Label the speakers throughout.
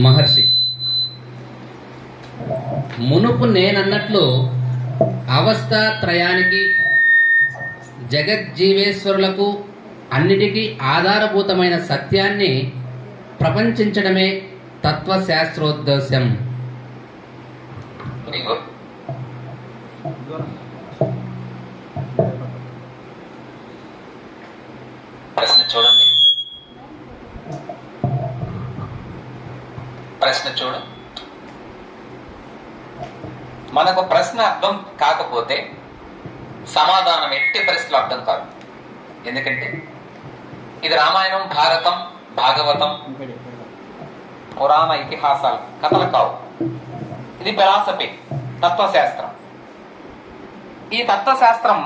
Speaker 1: మహర్షి మునుపు నేనన్నట్లు అవస్థాత్రయానికి జగజ్జీవేశ్వరులకు అన్నిటికీ ఆధారభూతమైన సత్యాన్ని ప్రపంచించడమే తత్వశాస్త్రోద్దేశ్యం.
Speaker 2: ప్రశ్న చూడు. మనకు ప్రశ్న అర్థం కాకపోతే సమాధానం ఎట్టి పరిస్థితులు అర్థం కాదు. ఎందుకంటే ఇది రామాయణం, భారతం, భాగవతం, పురాణ ఇతిహాసాలు కథలు కావు. ఇది ఫిలాసఫీ, తత్వశాస్త్రం. ఈ తత్వశాస్త్రం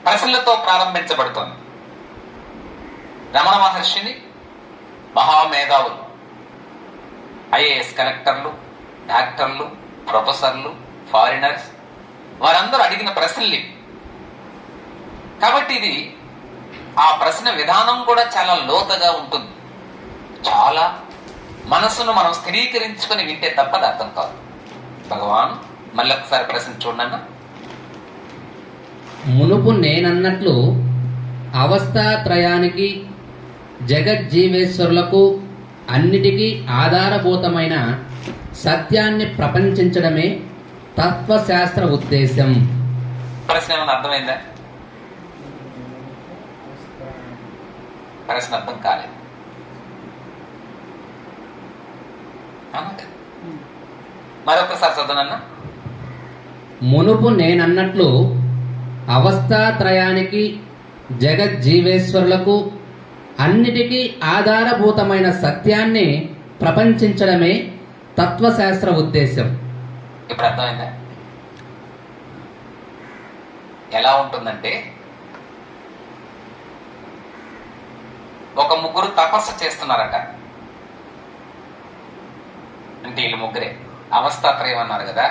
Speaker 2: ప్రశ్నలతో ప్రారంభించబడుతోంది. రమణ మహర్షిని మహామేధావులు, ఐఏఎస్ కలెక్టర్లు, డాక్టర్లు, ప్రొఫెసర్లు, ఫారినర్స్ వారందరూ అడిగిన ప్రశ్నలు. కాబట్టి ఇది ఆ ప్రశ్న విధానం కూడా చాలా లోతుగా ఉంటుంది. చాలా మనసును మనం స్థిరీకరించుకొని వింటే తప్పది అర్థం కాదు. భగవాన్ మళ్ళీ ఒకసారి ప్రశ్న చూడన్నా.
Speaker 1: మునుపు నేనన్నట్లు అవస్థాత్రయానికి జగజ్జీవేశ్వరులకు అన్నిటికీ ఆధారభూతమైన సత్యాన్ని ప్రపంచించడమే తత్వశాస్త్ర ఉద్దేశం.
Speaker 2: ప్రశ్న ఏమైనా అర్థమైందా? ప్రశ్న అర్థం కాలేదు. మరొకసారి చదవనన్నా.
Speaker 1: మునుపు నేనన్నట్లు అవస్థాత్రయానికి జగజ్జీవేశ్వరులకు అన్నిటికీ ఆధారభూతమైన సత్యాన్ని ప్రపంచించడమే తత్వశాస్త్ర ఉద్దేశం.
Speaker 2: ఇప్పుడు అర్థమైందా? ఎలా ఉంటుందంటే ఒక ముగ్గురు తపస్సు చేస్తున్నారట. అంటే వీళ్ళు ముగ్గురే అవస్థాత్రయం అన్నారు కదా.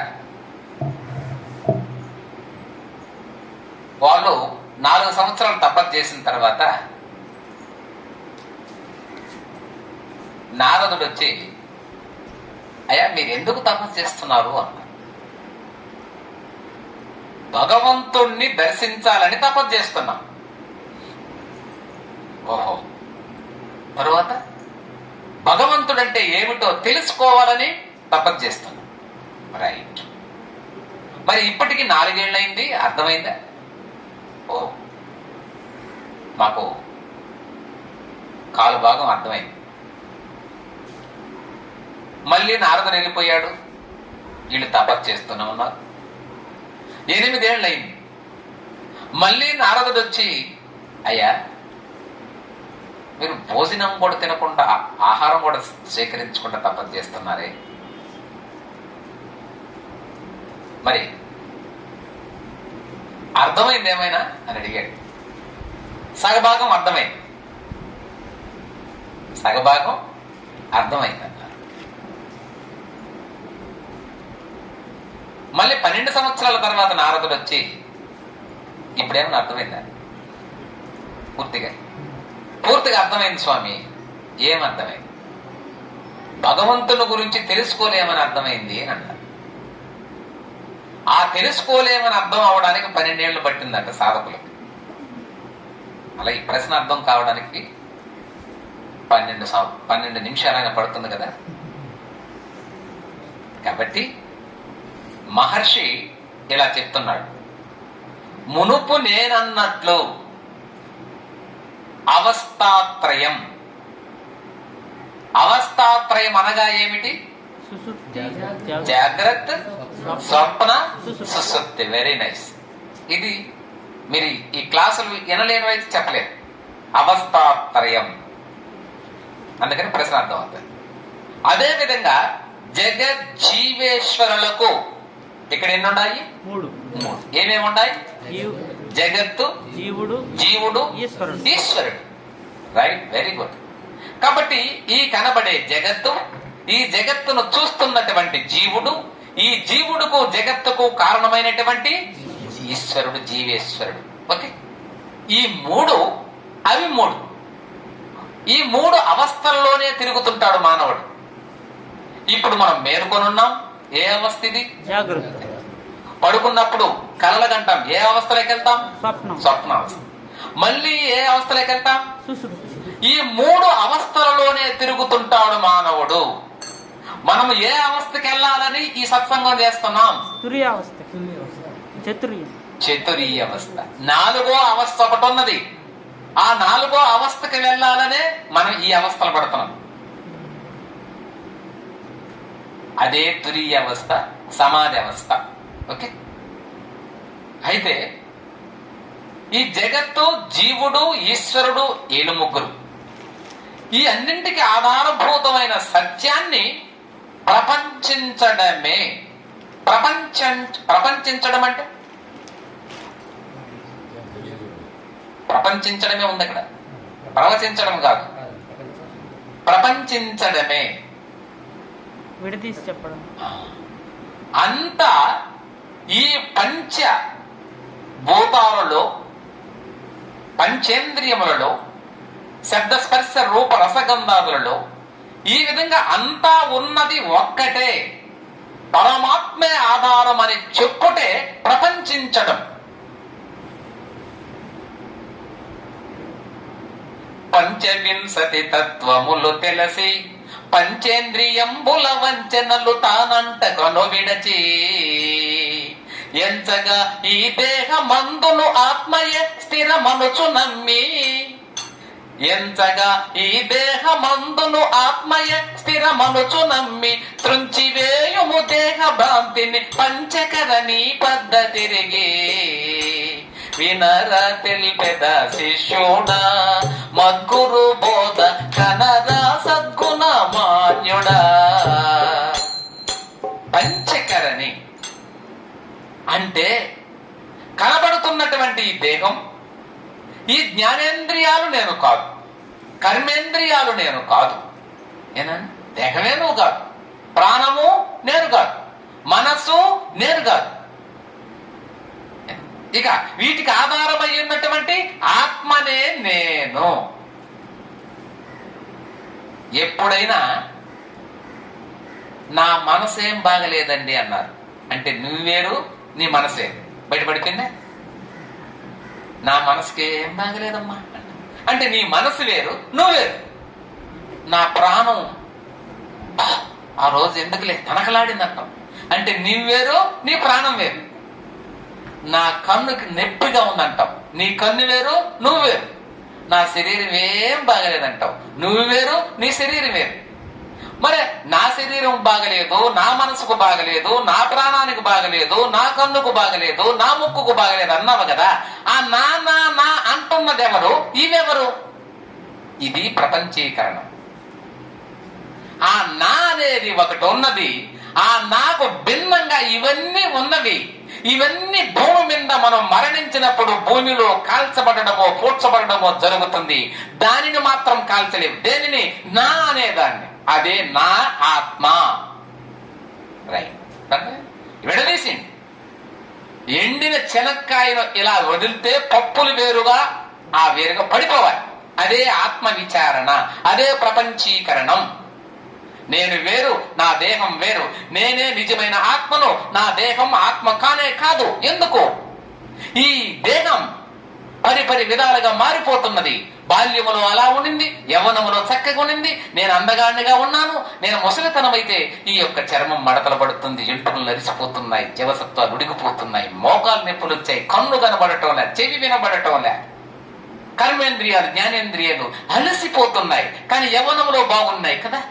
Speaker 2: వాళ్ళు 4 సంవత్సరాలు తపస్సు చేసిన తర్వాత నారదుడు వచ్చి, అయ్యా మీరు ఎందుకు తపస్సు చేస్తున్నారు అన్నారు. భగవంతుణ్ణి దర్శించాలని తపస్సు చేస్తున్నాం. ఓహో. తరువాత భగవంతుడంటే ఏమిటో తెలుసుకోవాలని తపస్సు చేస్తున్నాం. రైట్. మరి ఇప్పటికి 4 ఏళ్ళైంది, అర్థమైందా? ఓ, మాకు కాలు భాగం అర్థమైంది. మళ్ళీ నారదుడు వెళ్ళిపోయాడు. వీళ్ళు తపస్సు చేస్తూనే ఉన్నారు. 8 ఏళ్ళయింది. మళ్ళీ నారదుడు వచ్చి, అయ్యా మీరు భోజనం కూడా తినకుండా, ఆహారం కూడా సేకరించకుండా తపస్సు చేస్తున్నారే, మరి అర్థమైంది ఏమైనా అని అడిగాడు. సగభాగం అర్థమైంది, సగభాగం అర్థమైంది అన్నారు. మళ్ళీ 12 సంవత్సరాల తర్వాత నారదుడు వచ్చి, ఇప్పుడేమన్నా అర్థమైందా? పూర్తిగా అర్థమైంది స్వామి. ఏమర్థమైంది? భగవంతుని గురించి తెలుసుకోలేమని అర్థమైంది అని అన్నారు. ఆ తెలుసుకోలేమని అర్థం అవడానికి 12 ఏళ్ళు పట్టిందంట సాధకులకు. అలా ఈ ప్రశ్న అర్థం కావడానికి 12 నిమిషాలైనా పడుతుంది కదా. కాబట్టి మహర్షి ఇలా చెప్తున్నాడు, మునుపు నేనన్నట్లు అవస్థాత్రయం. అవస్థాత్రయం అనగా ఏమిటి? జాగ్రత్త, స్వప్న, సుషుప్తి. Very nice. ఇది మీరు ఈ క్లాసులు వినలేని అయితే చెప్పలేదు. అవస్థాత్రయం అందుకని ప్రశ్న అర్థం అవుతుంది. అదే విధంగా జగజ్జీవేశ్వరులకు ఇక్కడ ఎన్ని ఉన్నాయి? 3. ఏమేమి ఉన్నాయి? జగత్తు, జీవుడు, ఈశ్వరుడు. Right, very good. కాబట్టి ఈ కనబడే జగత్తు, ఈ జగత్తును చూస్తున్నటువంటి జీవుడు, ఈ జీవుడుకు జగత్తుకు కారణమైనటువంటి ఈశ్వరుడు, జీవేశ్వరుడు. ఓకే, ఈ 3 అవి 3. ఈ 3 అవస్థల్లోనే తిరుగుతుంటాడు మానవుడు. ఇప్పుడు మనం మేలుకొనున్నాం, ఏ అవస్థ ఇది?
Speaker 3: జాగ్రత్త.
Speaker 2: పడుకున్నప్పుడు కలలకంటాం, ఏ అవస్థలోకి వెళ్తాం?
Speaker 3: స్వప్నం.
Speaker 2: స్వప్నావస్థ. మళ్ళీ ఏ అవస్థలోకి వెళ్తాం?
Speaker 3: సుషుప్తి.
Speaker 2: ఈ 3 అవస్థలలోనే తిరుగుతుంటాడు మానవుడు. మనం ఏ అవస్థకి వెళ్ళాలని ఈ సత్సంగం చేస్తున్నాం?
Speaker 3: తుర్యావస్థ. చతుర్యం.
Speaker 2: చతురీయ అవస్థ. 4వ అవస్థ ఒకటి ఉన్నది. ఆ 4వ అవస్థకి వెళ్ళాలనే మనం ఈ అవస్థలు పడుతున్నాం. అదే తురీయ అవస్థ, సమాధి అవస్థ. ఓకే. అయితే ఈ జగత్తు, జీవుడు, ఈశ్వరుడు, ఏలు ముగ్గురు, ఈ అన్నింటికి ఆధారభూతమైన సత్యాన్ని ప్రపంచించడమే. ప్రపంచించడం అంటే ప్రపంచించడమే ఉంది అక్కడ, ప్రవచించడం కాదు, ప్రపంచించడమే.
Speaker 3: విడదీసి చెప్పడం.
Speaker 2: అంతా ఈ పంచ భూతాలలో, పంచేంద్రియములలో, శబ్దస్పర్శ రూప రసగంధాదులలో ఈ విధంగా అంతా ఉన్నది ఒక్కటే, పరమాత్మే ఆధారం అని చెప్పుటే ప్రపంచించడం. పంచవింశతి తత్వములు తెలిసి పంచేంద్రియంబుల వంచనలు తానంట కను విడచి ఎంచగా ఈ దేహమందును ఆత్మయే స్థిరమనుచు నమ్మి, ఎంచగా ఈ దేహమందును ఆత్మయే స్థిరమనుచు నమ్మి త్రుంచివేయుము దేహ భ్రాంతిని పంచకరణి పద్ధతిరిగి వినరా తెలిపెద శిష్యుడా మద్గురు బోధ కనరా సద్గుణ మాన్యుడా. పంచకరణి అంటే కనబడుతున్నటువంటి ఈ దేహం, ఈ జ్ఞానేంద్రియాలు నేను కాదు, కర్మేంద్రియాలు నేను కాదు. ఏనా? దేహమే నువ్వు కాదు, ప్రాణము నేను కాదు, మనస్సు నేను కాదు. ఇక వీటికి ఆధారమై ఉన్నటువంటి ఆత్మనే నేను. ఎప్పుడైనా నా మనసేం బాగలేదండి అన్నారు అంటే నువ్వేరు, నీ మనసే బయటపడిపోయిందా? నా మనసుకి ఏం బాగలేదమ్మా అంటే నీ మనసు వేరు, నువ్వేరు. నా ప్రాణం ఆ రోజు ఎందుకులే తనకలాడిందంటాం అంటే నువ్వేరు, నీ ప్రాణం వేరు. నా కన్నుకి నొప్పిగా ఉందంటావు, నీ కన్ను వేరు, నువ్వు వేరు. నా శరీరం ఏం బాగలేదంటావు, నువ్వు వేరు, నీ శరీరం వేరు. మరి నా శరీరం బాగలేదు, నా మనసుకు బాగలేదు, నా ప్రాణానికి బాగలేదు, నా కన్నుకు బాగలేదు, నా ముక్కుకు బాగలేదు అన్నావు కదా. ఆ నా నా నా అంటున్నది ఎవరు? ఇవెవరు? ఇది ప్రపంచీకరణం. ఆ నా అనేది ఒకటి ఉన్నది, ఆ నాకు భిన్నంగా ఇవన్నీ ఉన్నవి. ఇవన్నీ భూమి మీద మనం మరణించినప్పుడు భూమిలో కాల్చబడడమో పూడ్చబడడమో జరుగుతుంది. దానిని మాత్రం కాల్చలేవు. దేనిని? నా అనేదాన్ని. అదే నా ఆత్మ. రైట్. విడదీసింది. ఎండిన చెనక్కాయను ఇలా వదిలితే పప్పులు వేరుగా ఆ వేరుగా పడిపోవాలి. అదే ఆత్మ విచారణ, అదే ప్రపంచీకరణం. నేను వేరు, నా దేహం వేరు. నేనే నిజమైన ఆత్మను, నా దేహం ఆత్మ కానే కాదు. ఎందుకు? ఈ దేహం పరి విధాలుగా మారిపోతున్నది. బాల్యములో అలా ఉండింది, యవ్వనములో చక్కగా ఉండింది. నేను అందగాడిగా ఉన్నాను. నేను ముసలితనమైతే ఈ యొక్క చర్మం మడతలు పడుతుంది, ఎంటుకలు నరిసిపోతున్నాయి, జీవసత్వాలు ఉడికిపోతున్నాయి, మోకాలు నొప్పులు వచ్చాయి, కన్ను కనబడటంలే, చెవి వినబడటంలే, కర్మేంద్రియాలు జ్ఞానేంద్రియాలు అలసిపోతున్నాయి. కానీ యవ్వనంలో బాగున్నాయి కదా.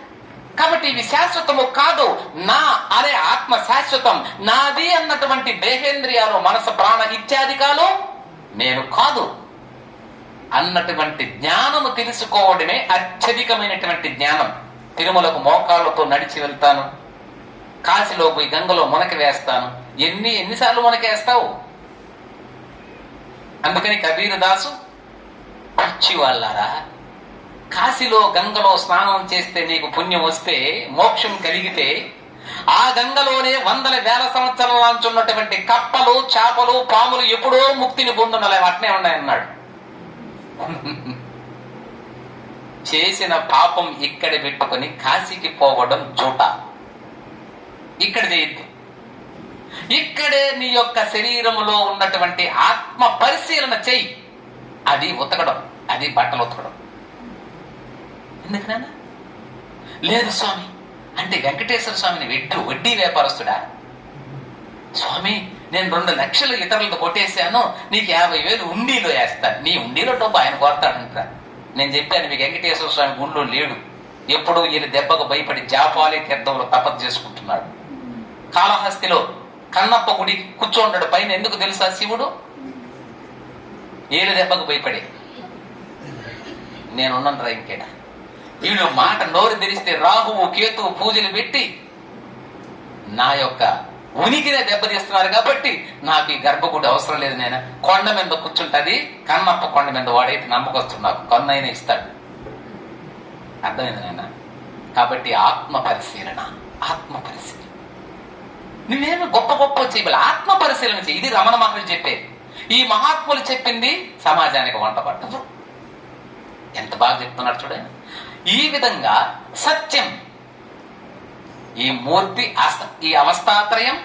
Speaker 2: కాబట్టి ఇవి శాశ్వతము కాదు. నా అనే ఆత్మ శాశ్వతం. నాది అన్నటువంటి దేహేంద్రియాలు, మనసు, ప్రాణ ఇత్యాదికాలు నేను కాదు అన్నటువంటి జ్ఞానము తెలుసుకోవడమే అత్యధికమైనటువంటి జ్ఞానం. తిరుమలకు మోకాళ్ళతో నడిచి వెళ్తాను, కాశీలో పోయి గంగలో మునక వేస్తాను. ఎన్నిసార్లు మునక వేస్తావు? అందుకని కబీర్ దాసు పిచ్చి వాళ్ళారా, కాశీలో గంగలో స్నానం చేస్తే నీకు పుణ్యం వస్తే, మోక్షం కలిగితే, ఆ గంగలోనే వందల వేల సంవత్సరాల నుంచి ఉన్నటువంటి కప్పలు, చేపలు, పాములు ఎప్పుడో ముక్తిని పొందునలే అట్నే ఉన్నాయన్నాడు. చేసిన పాపం ఇక్కడ పెట్టుకొని కాశీకి పోవడం జూట. ఇక్కడ చేయొద్దు. ఇక్కడే నీ యొక్క శరీరంలో ఉన్నటువంటి ఆత్మ పరిశీలన చెయ్యి. అది ఉతకడం, అది బట్టలు ఉతకడం. ఎందుకన్నా? లేదు స్వామి అంటే వెంకటేశ్వర స్వామిని వడ్డీ వ్యాపారస్తుడా? స్వామి నేను 2 లక్షలు ఇతరులతో కొట్టేశాను, నీకు 50,000 ఉండిలో వేస్తాను. నీ ఉండిలో డబ్బు ఆయన కోరతాడంటారా? నేను చెప్పాను మీకు, వెంకటేశ్వర స్వామి గుండెలో లేడు. ఎప్పుడూ ఈయన దెబ్బకు భయపడి జాపాలి తీర్థంలో తపస్సు చేసుకుంటున్నాడు. కాళహస్తిలో కన్నప్ప గుడి కూర్చోండాడు పైన. ఎందుకు తెలుసా? శివుడు ఏళ్ళ దెబ్బకు భయపడి. నేనున్నాను రా ఇంకేడా. వీడు మాట నోరు తెరిస్తే రాహువు కేతువు పూజలు పెట్టి నా యొక్క ఉనికినే దెబ్బతీస్తున్నారు కాబట్టి నాకు ఈ గర్భగుడి అవసరం లేదు. నేను కొండ మీద కూర్చుంటది, కన్నప్ప కొండ మీద వాడైతే నమ్మకొస్తున్నాడు, కొన్నైనా ఇస్తాడు. అర్థమైంది నాయన? కాబట్టి ఆత్మ పరిశీలన, ఆత్మ పరిశీలన. నువ్వేమి గొప్ప గొప్ప చేయబడి ఆత్మ పరిశీలన చేయి. ఇది రమణ మహర్షి చెప్పేది. ఈ మహాత్ములు చెప్పింది సమాజానికి వంట పట్టదు. ఎంత బాగా చెప్తున్నాడు చూడండి. ఈ విధంగా సత్యం, ఈ మూర్తి, ఈ అవస్థాత్రయం,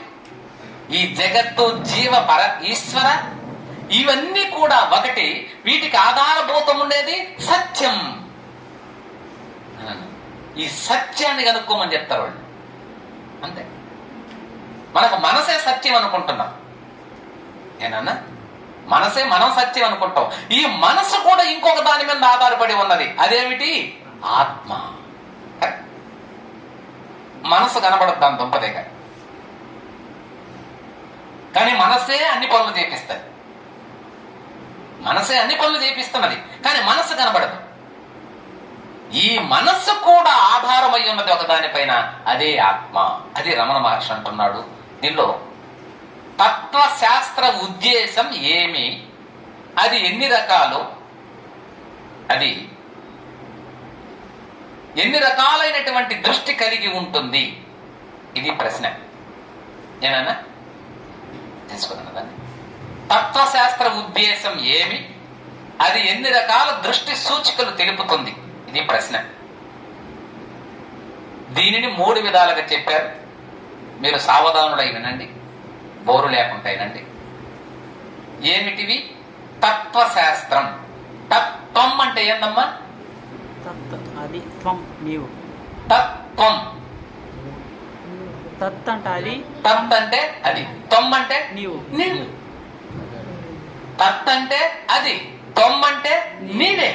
Speaker 2: ఈ జగత్తు, జీవ, పర, ఈశ్వర, ఇవన్నీ కూడా ఒకటి. వీటికి ఆధారభూతం ఉండేది సత్యం. ఈ సత్యాన్ని కనుక్కోమని చెప్తారు వాళ్ళు. అంతే. మనకు మనసే సత్యం అనుకుంటున్నాం. ఏనన్నా? మనసే మనం సత్యం అనుకుంటాం. ఈ మనసు కూడా ఇంకొక దాని మీద ఆధారపడి ఉన్నది. అదేమిటి? ఆత్మ. మనసు కనబడదు దాని దుంపదే కానీ మనసే అన్ని పనులు చేపిస్తుంది. మనసే అన్ని పనులు చేపిస్తున్నది కానీ మనసు కనబడదు. ఈ మనస్సు కూడా ఆధారమై ఉన్నది ఒకదానిపైన, అదే ఆత్మ. అది రమణ మహర్షి అంటున్నాడు. దీనిలో తత్వశాస్త్ర ఉద్దేశం ఏమి, అది ఎన్ని రకాలు, అది ఎన్ని రకాలైనటువంటి దృష్టి కలిగి ఉంటుంది, ఇది ప్రశ్న. ఏనన్నా తెలుసుకున్నాను దాన్ని. తత్వశాస్త్ర ఉద్దేశం ఏమి, అది ఎన్ని రకాల దృష్టి సూచికలు తెలుపుతుంది, ఇది ప్రశ్న. దీనిని 3 విధాలుగా చెప్పారు. మీరు సావధానులై వినండి, బోరు లేకుండా వినండి. ఏమిటివి? తత్వశాస్త్రం. తత్వం అంటే ఏందమ్మా?
Speaker 3: అది త్వం, నీవు.
Speaker 2: తత్వం.
Speaker 3: తత్ అంటే అది,
Speaker 2: తత్ అంటే అది, త్వం అంటే
Speaker 3: నీవు.
Speaker 2: నీవు. తత్ అంటే అది, త్వం అంటే నీవే.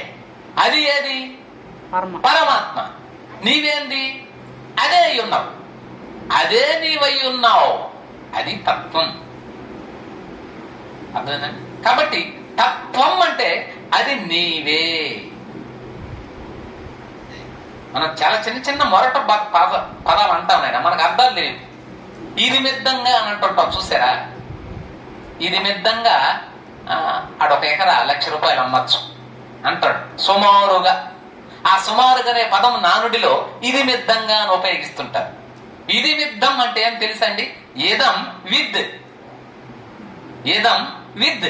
Speaker 2: అది ఏది? పరమాత్మ. నీవేంది? అదే అయి ఉన్నావు, అదే నీవై ఉన్నావు. అది తత్వం. అర్థమైందా? కాబట్టి తత్వం అంటే అది నీవే. మనం చాలా చిన్న చిన్న మొరట పదాలు అంటాం నాయన, మనకు అర్థాలు లేవు. ఇది మిద్దంగా అని అంటుంటాం, చూసారా? ఇది మిద్దంగా ఆడొక ఎకరా 1,00,000 రూపాయలు అమ్మచ్చు అంటాడు సుమారుగా. ఆ సుమారుగా అనే పదం నానుడిలో ఇది మిద్దంగా అని ఉపయోగిస్తుంటారు. ఇది మిద్దం అంటే ఏం తెలుసండి? ఇదం విద్. ఇదం విద్.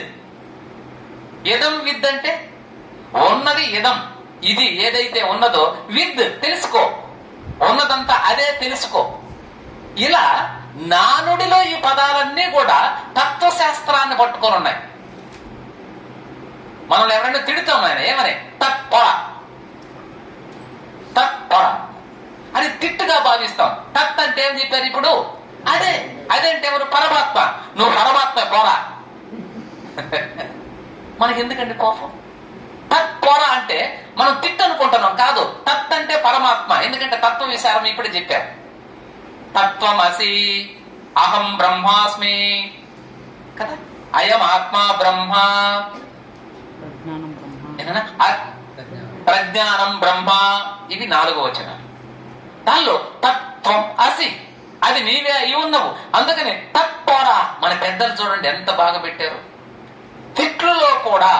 Speaker 2: ఇదం విద్ అంటే ఉన్నది ఇదం, ఇది ఏదైతే ఉన్నదో విద్ తెలుసుకో, ఉన్నదంతా అదే తెలుసుకో. ఇలా నానుడిలో ఈ పదాలన్నీ కూడా తత్వశాస్త్రాన్ని పట్టుకొని ఉన్నాయి. మనం ఎవరైనా తిడుతాం ఆయన ఏమని? తత్పర, తత్పర అది తిట్టుగా భావిస్తాం. తత్ అంటే ఏం చెప్పారు ఇప్పుడు? అదే. అదేంటే ఎవరు? పరమాత్మ. నువ్వు పరమాత్మ పోరా. మనకి ఎందుకండి కోపం? తత్పర అంటే మనం తిట్టు అనుకుంటున్నాం, కాదు. తత్ అంటే పరమాత్మ. ఎందుకంటే తత్వ విచారం ఇప్పుడే చెప్పారు. తత్వమసి అహం బ్రహ్మాస్మి కదా, అయం ఆత్మ బ్రహ్మ, ప్రజ్ఞానం బ్రహ్మ. ఇవి 4వ వచనాలు. దానిలో తత్వం అసి, అది నీవే అయి ఉన్నావు. అందుకని తత్పర. మన పెద్దలు చూడండి ఎంత బాగా పెట్టారు. తిట్లులో కూడా,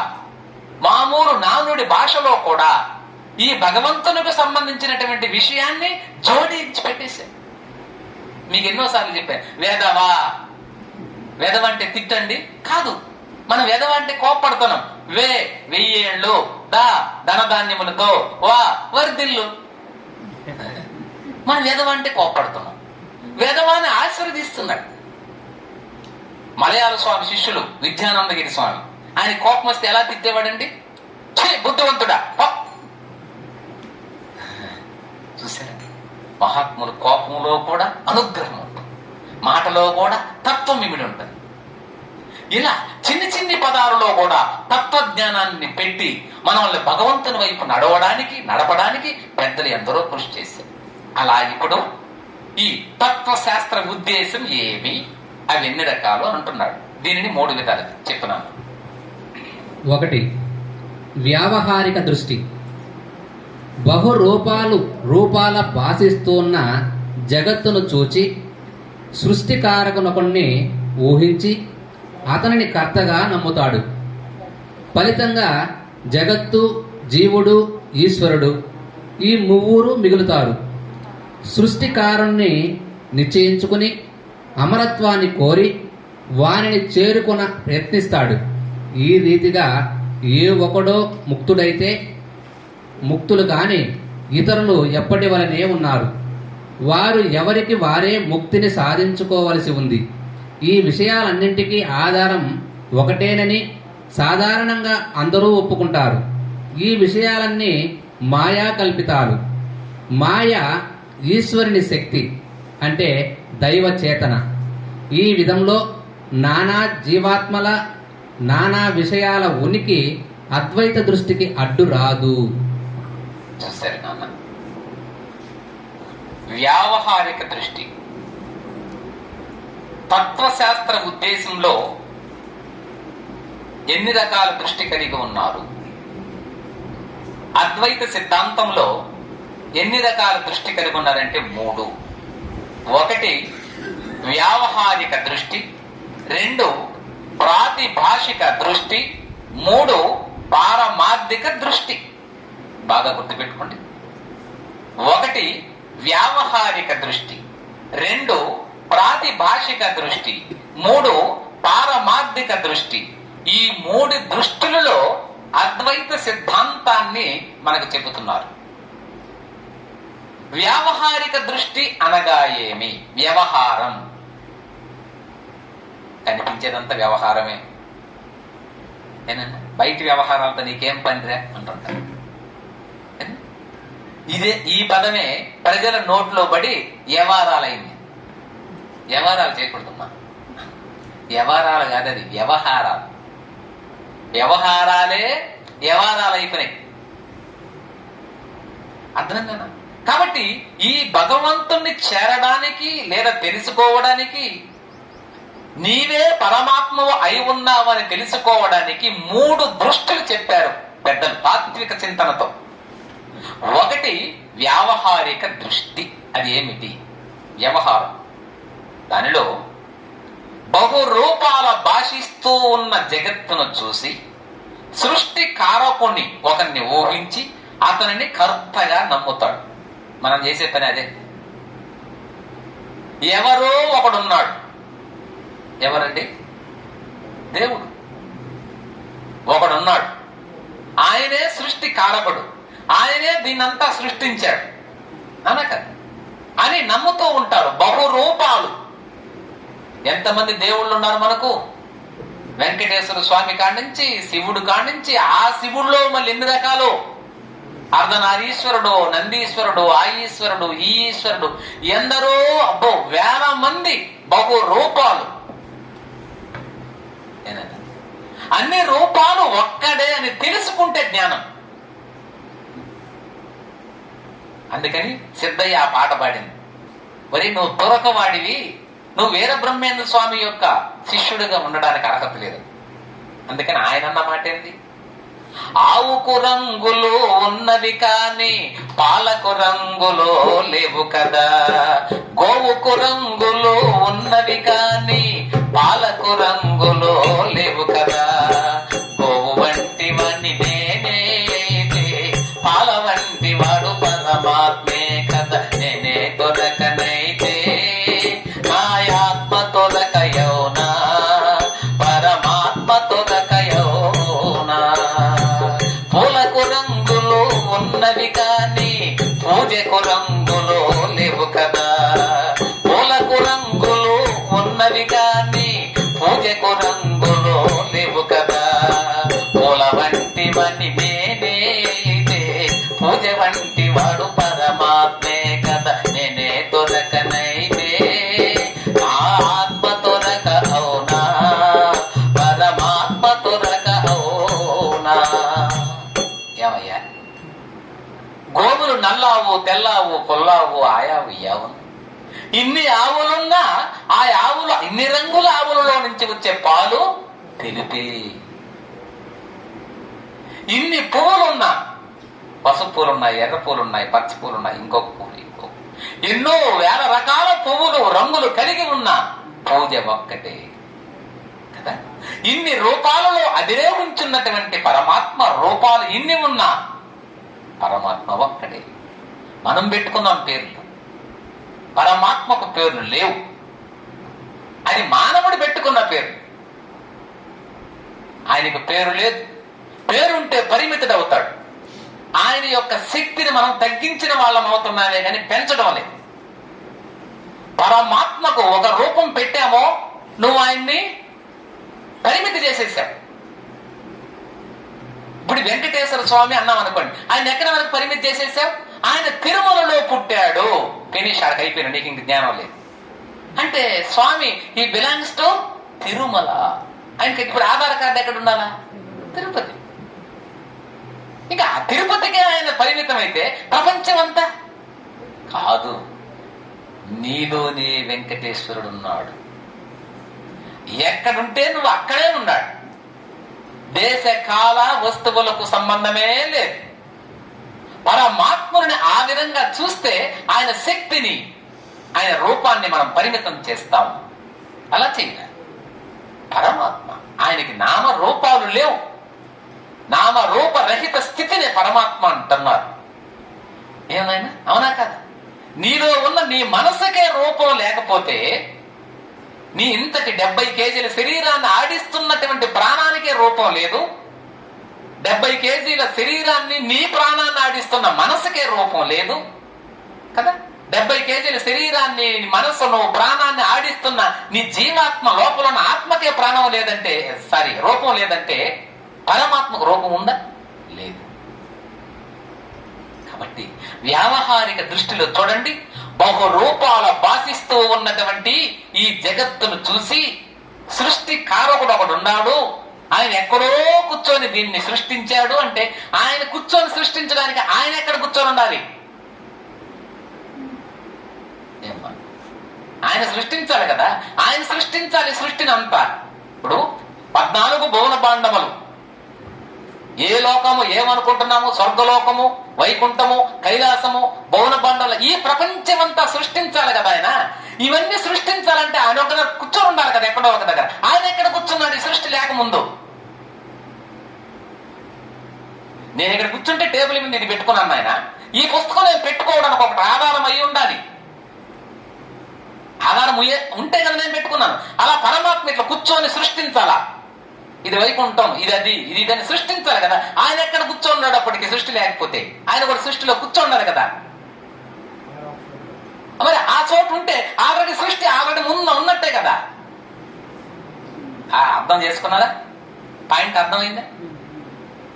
Speaker 2: మామూలు నానుడి భాషలో కూడా ఈ భగవంతునికి సంబంధించినటువంటి విషయాన్ని జోడించి పెట్టేశారు. మీకు ఎన్నోసార్లు చెప్పాను, వేదవా. వేదవ అంటే తిట్టండి కాదు, మనం వేదవ అంటే కోప్పడుతున్నాం. 1000 ఏళ్ళు దా ధనధాన్యములతో వా వర్ధిల్లు. మనం వెధవ అంటే కోప్పడుతున్నాం, వెధవాన్ని ఆశీర్వదిస్తున్నాడు. మలయాళ స్వామి శిష్యులు విద్యానందగిరి స్వామి, ఆయన కోపం వస్తే ఎలా తిట్టేవాడండి? బుద్ధివంతుడా. చూసారండి, మహాత్ముల కోపంలో కూడా అనుగ్రహం ఉంటుంది, మాటలో కూడా తత్వం ఇమిడి ఉంటుంది. ఇలా చిన్ని చిన్ని పదాలలో కూడా తత్వజ్ఞానాన్ని పెట్టి మనల్ని భగవంతుని వైపు నడపడానికి పెద్దలు ఎందరో కృషి చేశారు. అలా ఇప్పుడు ఈ తత్వశాస్త్ర ఉద్దేశం ఏమి, అవి ఎన్ని రకాలు అని అంటున్నాడు. దీనిని 3 విధాలుగా చెప్తున్నాను.
Speaker 1: 1. వ్యావహారిక దృష్టి. రూపాల భాషిస్తున్న జగత్తును చూచి సృష్టికారకునొకణ్ణి ఊహించి అతనిని కర్తగా నమ్ముతాడు. ఫలితంగా జగత్తు, జీవుడు, ఈశ్వరుడు ఈ ముగ్గురు మిగులుతారు. సృష్టికారుణ్ణి నిశ్చయించుకుని అమరత్వాన్ని కోరి వానిని చేరుకొన ప్రయత్నిస్తాడు. ఈ రీతిగా ఏ ఒకడో ముక్తుడైతే ముక్తులు కాని ఇతరులు ఎప్పటి వలనే ఉన్నారు. వారు ఎవరికి వారే ముక్తిని సాధించుకోవలసి ఉంది. ఈ విషయాలన్నింటికీ ఆధారం ఒకటేనని సాధారణంగా అందరూ ఒప్పుకుంటారు. ఈ విషయాలన్నీ మాయా కల్పితాలు. మాయ ఈశ్వరుని శక్తి, అంటే దైవ చేతన. ఈ విధంలో నానా జీవాత్మల నానా విషయాల ఉనికి అద్వైత దృష్టికి అడ్డు రాదు.
Speaker 2: చూసారు నాన్న, వ్యావహారిక దృష్టి. తత్వశాస్త్ర ఉద్దేశంలో ఎన్ని రకాల దృష్టి కలిగి ఉన్నారు? అద్వైత సిద్ధాంతంలో ఎన్ని రకాల దృష్టి కలిగి ఉన్నారంటే 3. 1 వ్యావహారిక దృష్టి, 2 ప్రాతిభాషిక దృష్టి, 3 పారమార్థిక దృష్టి. బాగా గుర్తుపెట్టుకోండి. 1 వ్యావహారిక దృష్టి, 2 ప్రాతిభాషిక దృష్టి, 3 పారమార్థిక దృష్టి. ఈ 3 దృష్టిలలో అద్వైత సిద్ధాంతాన్ని మనకు చెబుతున్నారు. వ్యావహారిక దృష్టి అనగా ఏమి? వ్యవహారం. కనిపించేదంతా వ్యవహారమే. ఏనన్నా బయటి వ్యవహారాలతో నీకేం పనిరా అంటుంటారు. ఈ పదమే ప్రజల నోట్లో పడి వ్యవహారాలైంది. వ్యవహారాలు చేయకూడదమ్మా, వ్యవహారాలు కాదు, అది వ్యవహారాలు. వ్యవహారాలే వ్యవహారాలు అయిపోయినాయి. అర్థం కదా? కాబట్టి ఈ భగవంతుణ్ణి చేరడానికి లేదా తెలుసుకోవడానికి, నీవే పరమాత్మవు అయి ఉన్నావని తెలుసుకోవడానికి 3 దృష్టిలు చెప్పారు పెద్దలు తాత్విక చింతనతో. 1 వ్యావహారిక దృష్టి. అది ఏమిటి? వ్యవహారం. దానిలో బహురూపాల భాషిస్తూ ఉన్న జగత్తును చూసి సృష్టి కారకుణ్ణి ఒకరిని ఊహించి అతనిని కర్తగా నమ్ముతాడు. మనం చేసే పని అదే. ఎవరో ఒకడున్నాడు. ఎవరండి? దేవుడు ఒకడున్నాడు. ఆయనే సృష్టి కారకుడు, ఆయనే దీన్నంతా సృష్టించాడు అనక అని నమ్ముతూ ఉంటారు. బహురూపాలు. ఎంతమంది దేవుళ్ళు ఉన్నారు మనకు? వెంకటేశ్వర స్వామి కాడ్నుంచి, శివుడు కాడ్నుంచి, ఆ శివుడిలో మళ్ళీ ఎన్ని రకాలు? అర్ధనారీశ్వరుడు, నందీశ్వరుడు, ఆ ఈశ్వరుడు, ఈ ఈశ్వరుడు, ఎందరో అబ్బో వేల మంది బహురూపాలు. అన్ని రూపాలు ఒక్కడే అని తెలుసుకుంటే జ్ఞానం. అందుకని సిద్ధయ్య ఆ పాట పాడింది. మరి నువ్వు తురకవాడివి, నువ్వు వీరబ్రహ్మేంద్ర స్వామి యొక్క శిష్యుడిగా ఉండడానికి అర్హత లేదు. అందుకని ఆయన అన్న మాట ఏంది? ఆవుకు రంగులు ఉన్నవి కాని పాలకు రంగులో లేవు కదా, గోవుకు రంగులు ఉన్నవి కాని పాలకు రంగులో లేవు కదా, గోవు వంటి వాణ్ణి నేనే అయితే పాల వంటి వాడు పరమాత్మే కదా, నేనే దొరకనైతే నాయాత్మ తొలకయోనా పరమాత్మ తొలకయోనా, పూలకు కదా. పూలకు రంగులు ఉన్నవి కానీ పూజకు రంగులు లేవు కదా. పూల వంటి వని నేనే అయితే పూజ వంటి వాడు పరమాత్మే కదా. నేనే దొరకనైతే ఆ ఆత్మ దొరక అవునా, పరమాత్మ దొరక అవునా. ఏమయ్యా, గోవులు నల్లావు తెల్లావు పొల్లావు ఆయావు యావును. ఇన్ని ఆవులున్నా ఆ ఆవులు ఇన్ని రంగుల ఆవులలో నుంచి వచ్చే పాలు తెలిపి. ఇన్ని పువ్వులున్నా పసుపు పూలున్నాయి, ఎర్ర పూలున్నాయి, పచ్చి పూలున్నాయి, ఇంకొక పువ్వులు ఇంకొక ఎన్నో వేల రకాల పువ్వులు రంగులు కలిగి ఉన్న పూజ ఒక్కటే కదా. ఇన్ని రూపాలలో అదిరే ఉంచున్నటువంటి పరమాత్మ రూపాలు ఇన్ని ఉన్నా పరమాత్మ ఒక్కడే. మనం పెట్టుకున్నాం పేర్లు, పరమాత్మకు పేర్లు లేవు. అది మానవుడు పెట్టుకున్న పేరు. ఆయనకు పేరు లేదు. పేరుంటే పరిమితుడు అవుతాడు. ఆయన యొక్క శక్తిని మనం తగ్గించిన వాళ్ళం అవుతున్నామే కానీ పెంచడం లేదు. పరమాత్మకు ఒక రూపం పెట్టామో నువ్వు ఆయన్ని పరిమితి చేసేసావు. ఇప్పుడు వెంకటేశ్వర స్వామి అన్నాం అనుకోండి, ఆయన ఎక్కడ వరకు పరిమితి చేసేసావు? ఆయన తిరుమలలో పుట్టాడు, ఫినిష్, ఆడకి అయిపోయినా, నీకు ఇంక జ్ఞానం లేదు. అంటే స్వామి ఈ బిలాంగ్స్ టు తిరుమల. ఆయనకి ఇప్పుడు ఆధార్ కార్డు ఎక్కడ ఉండాలా? తిరుపతి. ఇంకా ఆ తిరుపతికి ఆయన పరిమితం అయితే ప్రపంచం అంతా కాదు. నీలోనే వెంకటేశ్వరుడు ఉన్నాడు. ఎక్కడుంటే నువ్వు అక్కడే ఉన్నాడు. దేశ కాల వస్తువులకు సంబంధమే లేదు. పరమాత్ముని ఆ విధంగా చూస్తే ఆయన శక్తిని, ఆయన రూపాన్ని మనం పరిమితం చేస్తాము. అలా చేయాలి. పరమాత్మ ఆయనకి నామ రూపాలు లేవు. నామ రూపరహిత స్థితిని పరమాత్మ అంటున్నారు. ఏమైనా అవునా కదా? నీలో ఉన్న నీ మనసుకే రూపం లేకపోతే, నీ ఇంతటి 70 కేజీల శరీరాన్ని ఆడిస్తున్నటువంటి ప్రాణానికే రూపం లేదు. 70 కేజీల శరీరాన్ని, నీ ప్రాణాన్ని ఆడిస్తున్న మనసుకే రూపం లేదు కదా. 70 కేజీల శరీరాన్ని, మనసును, ప్రాణాన్ని ఆడిస్తున్న నీ జీవాత్మ లోపల ఉన్న ఆత్మకే ప్రాణం లేదంటే, రూపం లేదంటే పరమాత్మకు రూపం ఉందా? లేదు. కాబట్టి వ్యావహారిక దృష్టిలో చూడండి, బహురూపాల భాషిస్తూ ఉన్నటువంటి ఈ జగత్తును చూసి సృష్టి కారకుడు ఒకడు ఉన్నాడు. ఆయన ఎక్కడో కూర్చొని దీన్ని సృష్టించాడు అంటే, ఆయన కూర్చొని సృష్టించడానికి ఆయన ఎక్కడ కూర్చొని ఉండాలి? ఏమ్మా, ఆయన సృష్టించాలి కదా. ఆయన సృష్టించాలి సృష్టిని అంతా. ఇప్పుడు 14 భువన భాండములు, ఏ లోకము ఏమనుకుంటున్నాము, స్వర్గలోకము, వైకుంఠము, కైలాసము, భువన భాండాలు, ఈ ప్రపంచమంతా సృష్టించాలి కదా ఆయన. ఇవన్నీ సృష్టించాలంటే ఆయన ఒక దగ్గర కూర్చొని ఉండాలి కదా, ఎక్కడో ఒక దగ్గర. ఆయన ఎక్కడ కూర్చున్నాడు ఈ సృష్టి లేకముందు? నేను ఇక్కడ కూర్చుంటే టేబుల్ మీద ఇది పెట్టుకున్నాను ఆయన. ఈ పుస్తకం నేను పెట్టుకోవడానికి ఒకటి ఆధారం అయి ఉండాలి. ఆధారం ఉంటే కదా నేను పెట్టుకున్నాను. అలా పరమాత్మ ఇట్లా కూర్చొని సృష్టించాలా? ఇది వైకుంఠం, ఇది అది, ఇది ఇదని సృష్టించాలి కదా. ఆయన ఎక్కడ కూర్చోన్నాడు అప్పటికి సృష్టి లేకపోతే? ఆయన కూడా సృష్టిలో కూర్చోన్నారు కదా. మరి ఆ చోటు ఉంటే ఆల్రెడీ సృష్టి ఆల్రెడీ ముందు ఉన్నట్టే కదా. అర్థం చేసుకున్నారా? పాయింట్ అర్థమైందా?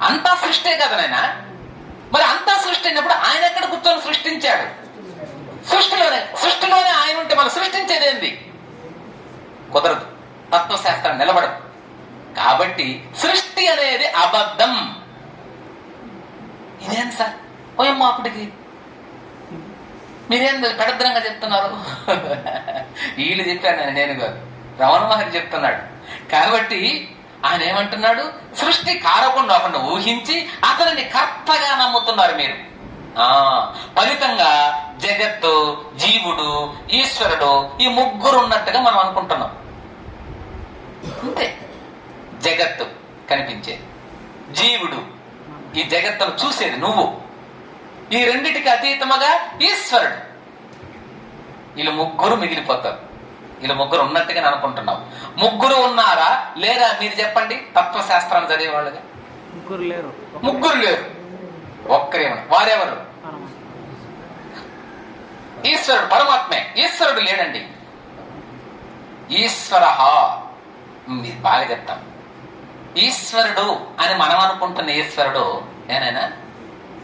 Speaker 2: అంతా సృష్టే కదా నాయన. మరి అంతా సృష్టి అయినప్పుడు ఆయన ఎక్కడ కూర్చొని సృష్టించాడు? సృష్టిలోనే ఆయన ఉంటే మనం సృష్టించేది ఏంది? కుదరదు. తత్వశాస్త్రం నిలబడదు. కాబట్టి సృష్టి అనేది అబద్ధం. ఇదేం సార్? ఓయమ్మ, అప్పటికి మీరేం పెడద్రంగా చెప్తున్నారు? వీళ్ళు చెప్పాను, నేను కాదు, రమణ మహర్షి చెప్తున్నాడు. కాబట్టి ఆయన ఏమంటున్నాడు? సృష్టి కారకుండా ఒకరిని ఊహించి అతనిని కర్తగా నమ్ముతున్నారు మీరు. ఫలితంగా జగత్తు, జీవుడు, ఈశ్వరుడు, ఈ ముగ్గురు ఉన్నట్టుగా మనం అనుకుంటున్నాం. అంతే. జగత్తు కనిపించేది, జీవుడు ఈ జగత్తును చూసేది నువ్వు, ఈ రెండిటికి అతీతముగా ఈశ్వరుడు. వీళ్ళు ముగ్గురు మిగిలిపోతారు. వీళ్ళు ముగ్గురు ఉన్నట్టుగా అనుకుంటున్నావు. ముగ్గురు ఉన్నారా లేదా మీరు చెప్పండి, తత్వశాస్త్రాన్ని చదివేవాళ్ళుగా? ముగ్గురు లేరు. ఒక్కరే ఉన్నారు. వారెవరు? ఈశ్వరుడు పరమాత్మే, ఈశ్వరుడు లేడండి. ఈశ్వర మీరు బాగా చెప్తాం. ఈశ్వరుడు అని మనం అనుకుంటున్న ఈశ్వరుడు ఏనైనా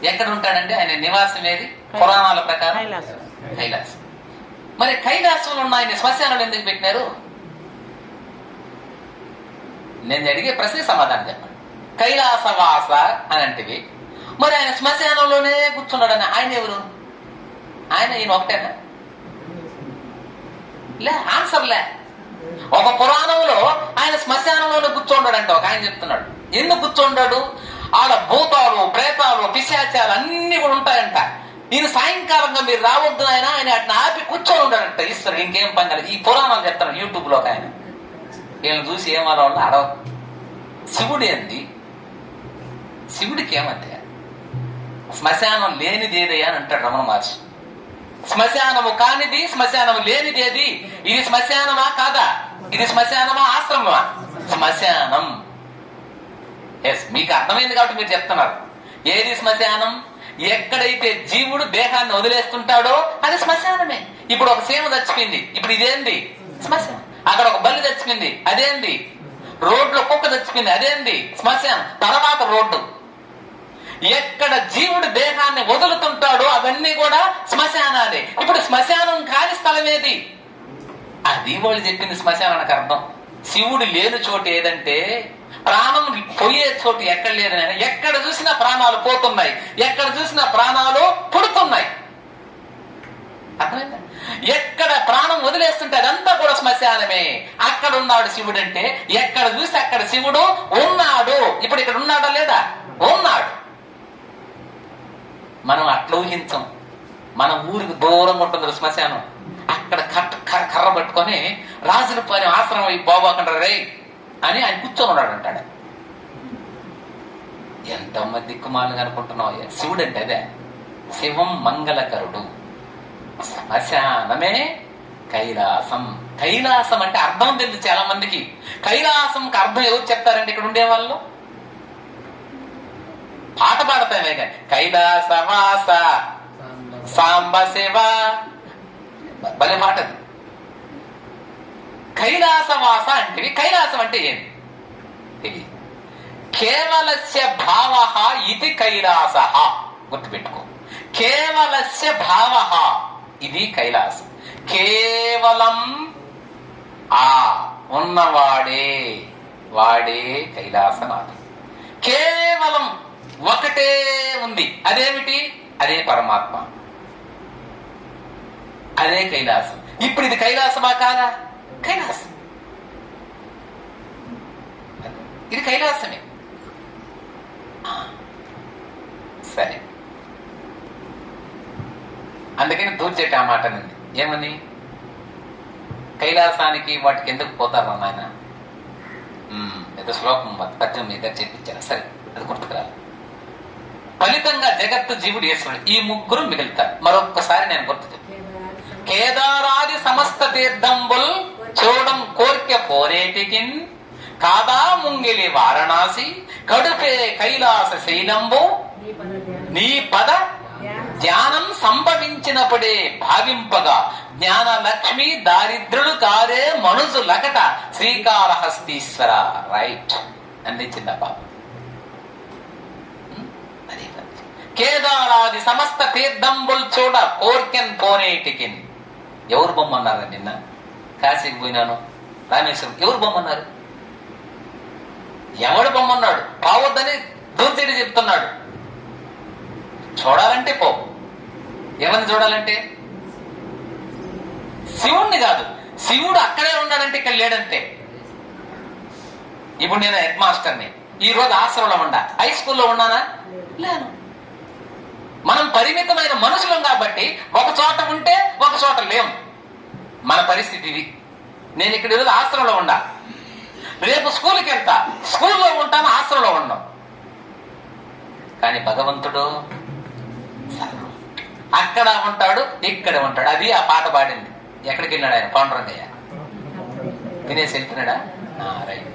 Speaker 2: ఎక్కడ ఉంటాడండి? ఆయన నివాసం ఏది? పురాణాల ప్రకారం
Speaker 3: కైలాసం.
Speaker 2: కైలాసం. మరి కైలాసంలో ఉన్న ఆయన శ్మశానాలు ఎందుకు పెట్టినారు? నేను అడిగే ప్రశ్న సమాధానం చెప్పండి. కైలాసవాస అని అంటివి, మరి ఆయన శ్మశానంలోనే కూర్చున్నాడని ఆయన ఎవరు? ఆయన ఈయన ఒకటేనా? లే, ఆన్సర్ లే. ఒక పురాణంలో ఆయన శ్మశానంలోనే కూర్చోండాడంట ఒక ఆయన చెప్తున్నాడు. ఎందుకు కూర్చోండాడు? ఆడ భూతాలు, ప్రేతాలు, పిశాచాలు అన్ని కూడా ఉంటాయంట. ఈయన సాయంకాలంగా మీరు రావద్దు ఆయన అట్లా ఆపి కూర్చొని ఉన్నాడంట ఈశ్వరుడు. ఇంకేం పని కాదు. ఈ పురాణాలు చెప్తాను యూట్యూబ్ లో. ఆయన వీళ్ళని చూసి ఏమన్నా ఉన్నా అడవ. శివుడు ఏంది? శివుడికి ఏమంటే శ్మశానం లేనిది ఏదయ్యా అని అంటాడు రమణ మహర్షి. శ్మశానము కానిది, శ్మశానము లేనిదేది? ఇది శ్మశానమా కాదా? ఇది శ్మశానమా ఆశ్రమమా? శ్మశానం. ఎస్, మీకు అర్థమైంది కాబట్టి మీరు చెప్తున్నారు. ఏది శ్మశానం? ఎక్కడైతే జీవుడు దేహాన్ని వదిలేస్తుంటాడో అది శ్మశానమే. ఇప్పుడు ఒక సీమ చచ్చిపోయింది, ఇప్పుడు ఇదేంది? శ్మశానం. అక్కడ ఒక బల్లి చచ్చిపోయింది, అదేంది? రోడ్లో కుక్క చచ్చిపోయింది, అదేంది? శ్మశానం. తర్వాత రోడ్డు. ఎక్కడ జీవుడు దేహాన్ని వదులుతుంటాడో అవన్నీ కూడా శ్మశానాలే. ఇప్పుడు శ్మశానం కాని స్థలం ఏది? అది వాళ్ళు చెప్పింది శ్మశానానికి అర్థం. శివుడు లేని చోటు ఏదంటే ప్రాణం పోయే చోటు ఎక్కడ లేదని. ఎక్కడ చూసినా ప్రాణాలు పోతున్నాయి, ఎక్కడ చూసినా ప్రాణాలు పుడుతున్నాయి. అర్థమైందా? ఎక్కడ ప్రాణం వదిలేస్తుంటే అదంతా కూడా శ్మశానమే. అక్కడ ఉన్నాడు శివుడు అంటే ఎక్కడ చూసి అక్కడ శివుడు ఉన్నాడు. ఇప్పుడు ఇక్కడ ఉన్నాడా లేదా? ఉన్నాడు. మనం అట్లా ఊహించం. మన ఊరికి దూరంగా ఉంటుంది శ్మశానం. అక్కడ కర్ర పట్టుకొని రాజుల పని ఆశ్రమం అయి బాబాకంటారు రే అని ఆయన కూర్చొని ఉన్నాడు అంటాడు. ఎంతమంది దిక్కుమాలని అనుకుంటున్నావు? శివుడు అంటే అదే. శివం మంగళకరుడు. శ్మశానమే కైలాసం. కైలాసం అంటే అర్థం తెలియదు చాలా మందికి. కైలాసంకి అర్థం ఎవరు చెప్తారండి ఇక్కడ ఉండేవాళ్ళు? పాట పాడతామే కానీ కైలాసవాస సాంబ శివ భలే పాటది. కైలాసవాస అంటే కైలాసం అంటే ఏంటి తెలియదు. కేవలస్య భావ ఇది కైలాస. గుర్తుపెట్టుకో, కేవలస్య భావ ఇది కైలాసం. కేవలం ఆ ఉన్నవాడే వాడే కైలాసనాథం. కేవలం ఒకటే ఉంది, అదేమిటి? అదే పరమాత్మ, అదే కైలాసం. ఇప్పుడు ఇది కైలాసమా కాదా? కైలాసం. ఇది కైలాసమే. సరే, అందుకని దూర్చేట ఆ మాట నుండి ఏమని? కైలాసానికి వాటికి ఎందుకు పోతారు నాయన? ఏదో శ్లోకం పద్యం మీద చెప్పించారు. సరే, అది గుర్తుకురాలి. ఫలితంగా జగత్తు, జీవుడు, ఈశ్వరుడు ఈ ముగ్గురు మిగులుతారు. మరొక్కసారి నేను గుర్తు చెప్తాను. కేదారాది సమస్త తీర్థంబుల్ చూడం కోర్కె పోరేటికిన్ కాదా ముంగిలి వారణాసి కడుపే కైలాస శైలంబు నీ పద ధ్యానం సంభవించినప్పుడే భావింపగా జ్ఞాన లక్ష్మి దారిద్రులు కారే మనుజు లకట శ్రీకాళహస్తీశ్వర. రైట్ అందించిందా పాప? కేదారాది సమస్త తీర్థంబుల్ చూడ కోర్కెన్ పోనేటికిన్. ఎవరు బొమ్మన్నారు? నిన్న కాశీకి పోయినాను, రామేశ్వరం. ఎవరు బొమ్మన్నారు? ఎవడు బొమ్మన్నాడు? పావద్దని దూర్తిడి చెప్తున్నాడు. చూడాలంటే పో. ఎవరిని చూడాలంటే? శివుణ్ణి కాదు. శివుడు అక్కడే ఉన్నాడంటే ఇక్కడ లేడంటే. ఇప్పుడు నేను హెడ్ మాస్టర్ని, ఈ రోజు ఆశ్రమంలో ఉండా, హై స్కూల్లో ఉన్నానా? లేను. మనం పరిమితమైన మనుషులం కాబట్టి ఒక చోట ఉంటే ఒక చోట లేం. మన పరిస్థితి ఇది. నేను ఇక్కడ ఈరోజు ఆశ్రమంలో ఉండా, రేపు స్కూల్కి వెళ్తా, స్కూల్లో ఉంటాను, ఆశ్రమంలో ఉన్నాం. కానీ భగవంతుడు అక్కడ ఉంటాడు, ఇక్కడ ఉంటాడు. అది ఆ పాట పాడింది. ఎక్కడికి వెళ్ళినాడు ఆయన? పాండురంగయ్య తినేసి వెళ్తున్నాడా? రైట్.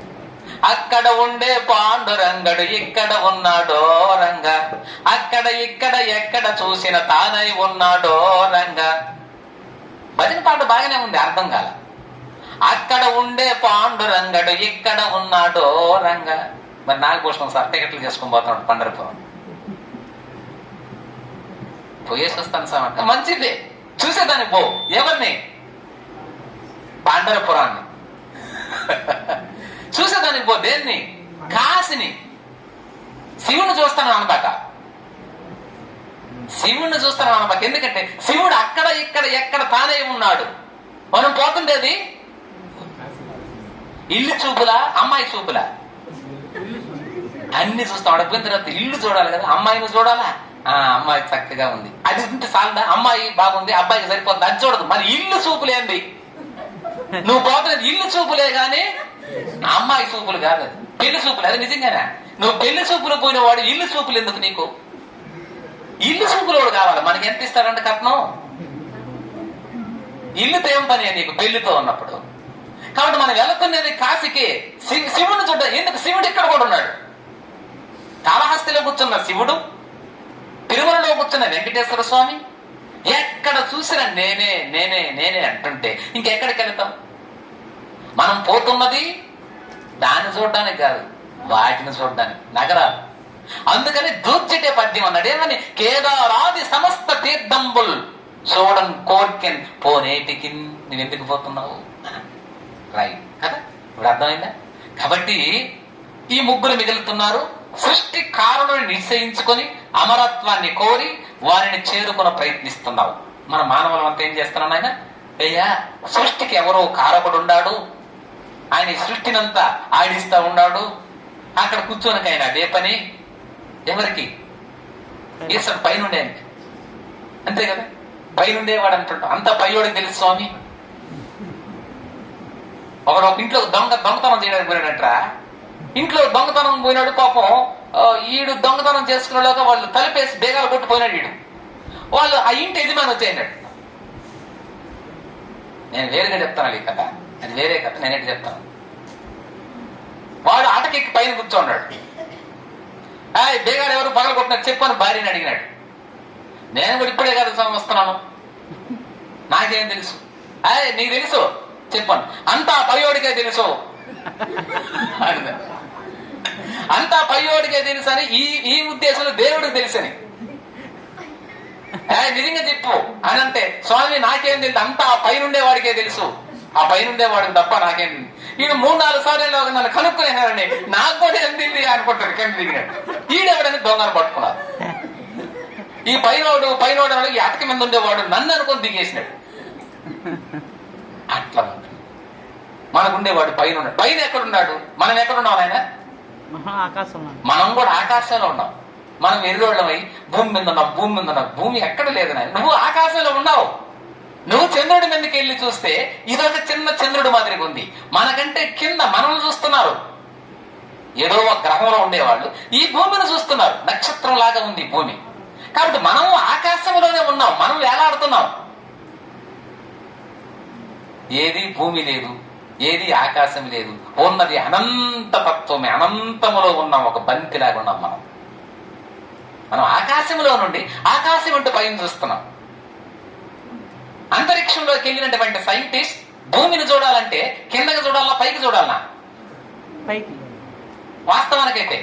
Speaker 2: అక్కడ ఉండే పాండురంగడు ఇక్కడ ఉన్నాడో రంగ, అక్కడ ఇక్కడ ఎక్కడ చూసిన తానై ఉన్నాడో రంగ. భజన పాట బాగానే ఉంది, అర్థం కాల. అక్కడ ఉండే పాండురంగడు ఇక్కడ ఉన్నాడో రంగ. మరి నాగభూషణం సార్ టికెట్లు చేసుకుని పోతున్నాడు పండరిపురం. పోయేసి వస్తాను సార్ అంటే మంచిదే, చూసేదాన్ని పో. ఎవరిని? పండరపురాన్ని చూసేదానికి పో. దేన్ని? కాశీని. శివుని చూస్తాను అనమాట, శివుణ్ణి చూస్తాను అనమాట. ఎందుకంటే శివుడు అక్కడ ఇక్కడ ఎక్కడ తానే ఉన్నాడు. మనం పోతుండేది ఇల్లు చూపులా అమ్మాయి చూపులా? అన్ని చూస్తాం. అడిగిన తర్వాత ఇల్లు చూడాలి కదా, అమ్మాయిని చూడాలా? అమ్మాయి చక్కగా ఉంది, అది ఉంటే చాలదా? అమ్మాయి బాగుంది, అబ్బాయికి సరిపోతుంది, అది చూడదు. మరి ఇల్లు చూపులేంది? నువ్వు పోతున్నది ఇల్లు చూపులే గాని అమ్మాయి చూపులు కాదు, అది పెళ్లి చూపులు. అది నిజంగానే నువ్వు పెళ్లి చూపులు పోయిన వాడు ఇల్లు చూపులు ఎందుకు నీకు? ఇల్లు చూపులు వాడు కావాలి. మనకి ఎంత ఇస్తారంటే కట్నం? ఇల్లుతో ఏం పని నీకు పెళ్లితో ఉన్నప్పుడు? కాబట్టి మనం వెళుతున్నది కాశీకి, శివుడిని చూడ. ఎందుకు? శివుడు ఇక్కడ కూడా ఉన్నాడు. కాళహస్తిలో కూర్చున్న శివుడు, తిరుమలలో కూర్చున్న వెంకటేశ్వర స్వామి, ఎక్కడ చూసినా నేనే నేనే నేనే అంటుంటే ఇంకెక్కడికి వెళ్తాం? మనం పోతున్నది దాన్ని చూడడానికి కాదు, వాటిని చూడడానికి, నగరాలు. అందుకని దూర్చిటే పద్యం అన్నాడు. ఏమని? కేదారాది సమస్త తీర్థంబుల్ చూడన్ కోర్కెన్ పోనేటికి నువ్వెందుకు పోతున్నావు? రైట్ కదా, ఇప్పుడు అర్థమైందా? కాబట్టి ఈ ముగ్గురు మిగులుతున్నారు. సృష్టి కారణుని నిశ్చయించుకొని అమరత్వాన్ని కోరి వారిని చేరుకుని ప్రయత్నిస్తున్నావు. మన మానవులం అంతా ఏం చేస్తున్నాం? ఆయన అయ్యా సృష్టికి ఎవరో కారకుడు ఉన్నాడు, ఆయన ఈ సృష్టినంతా ఆడిస్తా ఉన్నాడు. అక్కడ కూర్చోనికి ఆయన అదే పని. ఎవరికి? ఈశ్వరుడు పైనుండే, అంతే కదా, పైనుండేవాడు అంటుంటాం. అంతా పయ్యోడికి తెలుసు స్వామి. ఒకడు ఒక ఇంట్లో దొంగతనం చేయడానికి పోయినట్రా. ఇంట్లో దొంగతనం పోయినాడు. పాపం ఈడు దొంగతనం చేసుకునేలాగా వాళ్ళు తలుపేసి బేగాలు కొట్టుపోయినాడు. ఈడు వాళ్ళు ఆ ఇంటి యజమాని వచ్చేయన్నాడు. నేను వేరుగా చెప్తాను ఈ కథ, అది వేరే కథ, నేనేంటి చెప్తాను. వాడు ఆటకెక్కి పైన కూర్చోన్నాడు. బేగాలు ఎవరు పగల కొట్టినారు చెప్పని భార్యని అడిగినాడు. నేను కూడా ఇప్పుడే కదా వస్తున్నాను, నాకేం తెలుసు? నీకు తెలుసు చెప్పాను. అంతా పయ్యోడికే తెలుసు, అంతా పయ్యోడికే తెలుసు అని ఈ ఉద్దేశంలో దేవుడికి తెలుసని. నిజంగా చెప్పు అని అంటే, స్వామి నాకేం తెలుసు, అంతా ఆ పైనుండే వాడికే తెలుసు, ఆ పైనుండే వాడికి తప్ప నాకేం తెలుసు. ఈయన 3-4 సార్లు నన్ను కనుక్కునేసారని నాకు కూడా ఏం తెలియదు అనుకుంటాడు. కింద దిగినాడు. ఈడెవడని దొంగను పట్టుకున్నారు. ఈ పైనోడు ఈ అటక మీద ఉండేవాడు నన్ను అనుకొని దిగేసినాడు. అట్లా ఉంటుంది. మనకుండేవాడు పైన ఉన్నాడు. పైన ఎక్కడున్నాడు? మనం ఎక్కడున్నాం? ఆయన మనం కూడా ఆకాశంలో ఉన్నాం. మనం ఎరుగోళ్ళమై భూమి మీద ఉన్నాం, భూమి మీద ఉన్నాం. భూమి ఎక్కడ లేదు నాయన, నువ్వు ఆకాశంలో ఉన్నావు. నువ్వు చంద్రుడి మీదకి వెళ్ళి చూస్తే ఇదొక చిన్న చంద్రుడి మాదిరిగా ఉంది. మనకంటే కింద మనల్ని చూస్తున్నారు. ఏదో ఒక గ్రహంలో ఉండేవాళ్ళు ఈ భూమిని చూస్తున్నారు. నక్షత్రం లాగా ఉంది భూమి. కాబట్టి మనం ఆకాశంలోనే ఉన్నాం, మనం వేలాడుతున్నాం. ఏది భూమి లేదు, ఏది ఆకాశం లేదు, ఉన్నది అనంత తత్వమే. అనంతములో ఉన్నాం, ఒక బంతిలాగా ఉన్నాం. మనం ఆకాశంలో నుండి ఆకాశం అంటే పైన చూస్తున్నాం. అంతరిక్షంలోకి వెళ్ళినటువంటి సైంటిస్ట్ భూమిని చూడాలంటే కిందకి చూడాలా పైకి చూడాలనా?
Speaker 3: పైకి.
Speaker 2: వాస్తవానికైతే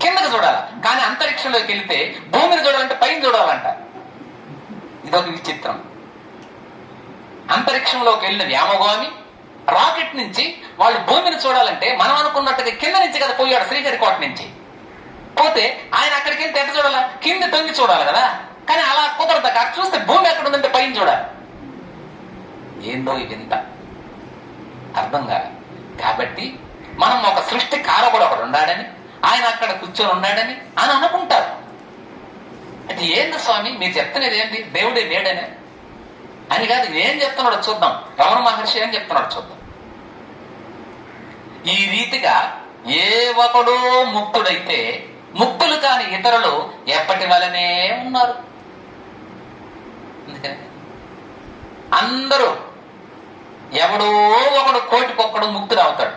Speaker 2: కిందకి చూడాలా, కానీ అంతరిక్షంలోకి వెళితే భూమిని చూడాలంటే పైన చూడాలంట. ఇదొక విచిత్రం. అంతరిక్షంలోకి వెళ్ళిన వ్యామోగామి రాకెట్ నుంచి వాళ్ళు భూమిని చూడాలంటే మనం అనుకున్నట్టుగా కింద నుంచి కదా పోయాడు, శ్రీహరికోట నుంచి పోతే ఆయన అక్కడికి వెళ్తే ఎట్లా చూడాలా? కింద తొంగి చూడాలి కదా. కానీ అలా కుదరదు. అక్కడ చూస్తే భూమి ఎక్కడ ఉందంటే పైన చూడాలి. ఏందో ఇదంతా అర్థం కాదు. కాబట్టి మనం ఒక సృష్టి కారకుడు ఒకడు ఉన్నాడని, ఆయన అక్కడ కూర్చొని ఉన్నాడని అని అనుకుంటారు. అది ఏంది స్వామి మీరు చెప్తున్నది ఏంటి? దేవుడే లేడని అని కాదు. ఏం చెప్తున్నాడో చూద్దాం. రమణ మహర్షి ఏం చెప్తున్నాడో చూద్దాం. ఈ రీతిగా ఏ ఒకడో ముక్తుడైతే ముక్తులు కాని ఇతరులు ఎప్పటి వలనే ఉన్నారు. అందుకని అందరూ ఎవడో ఒకడు కోటికొక్కడు ముక్తుడు అవుతాడు,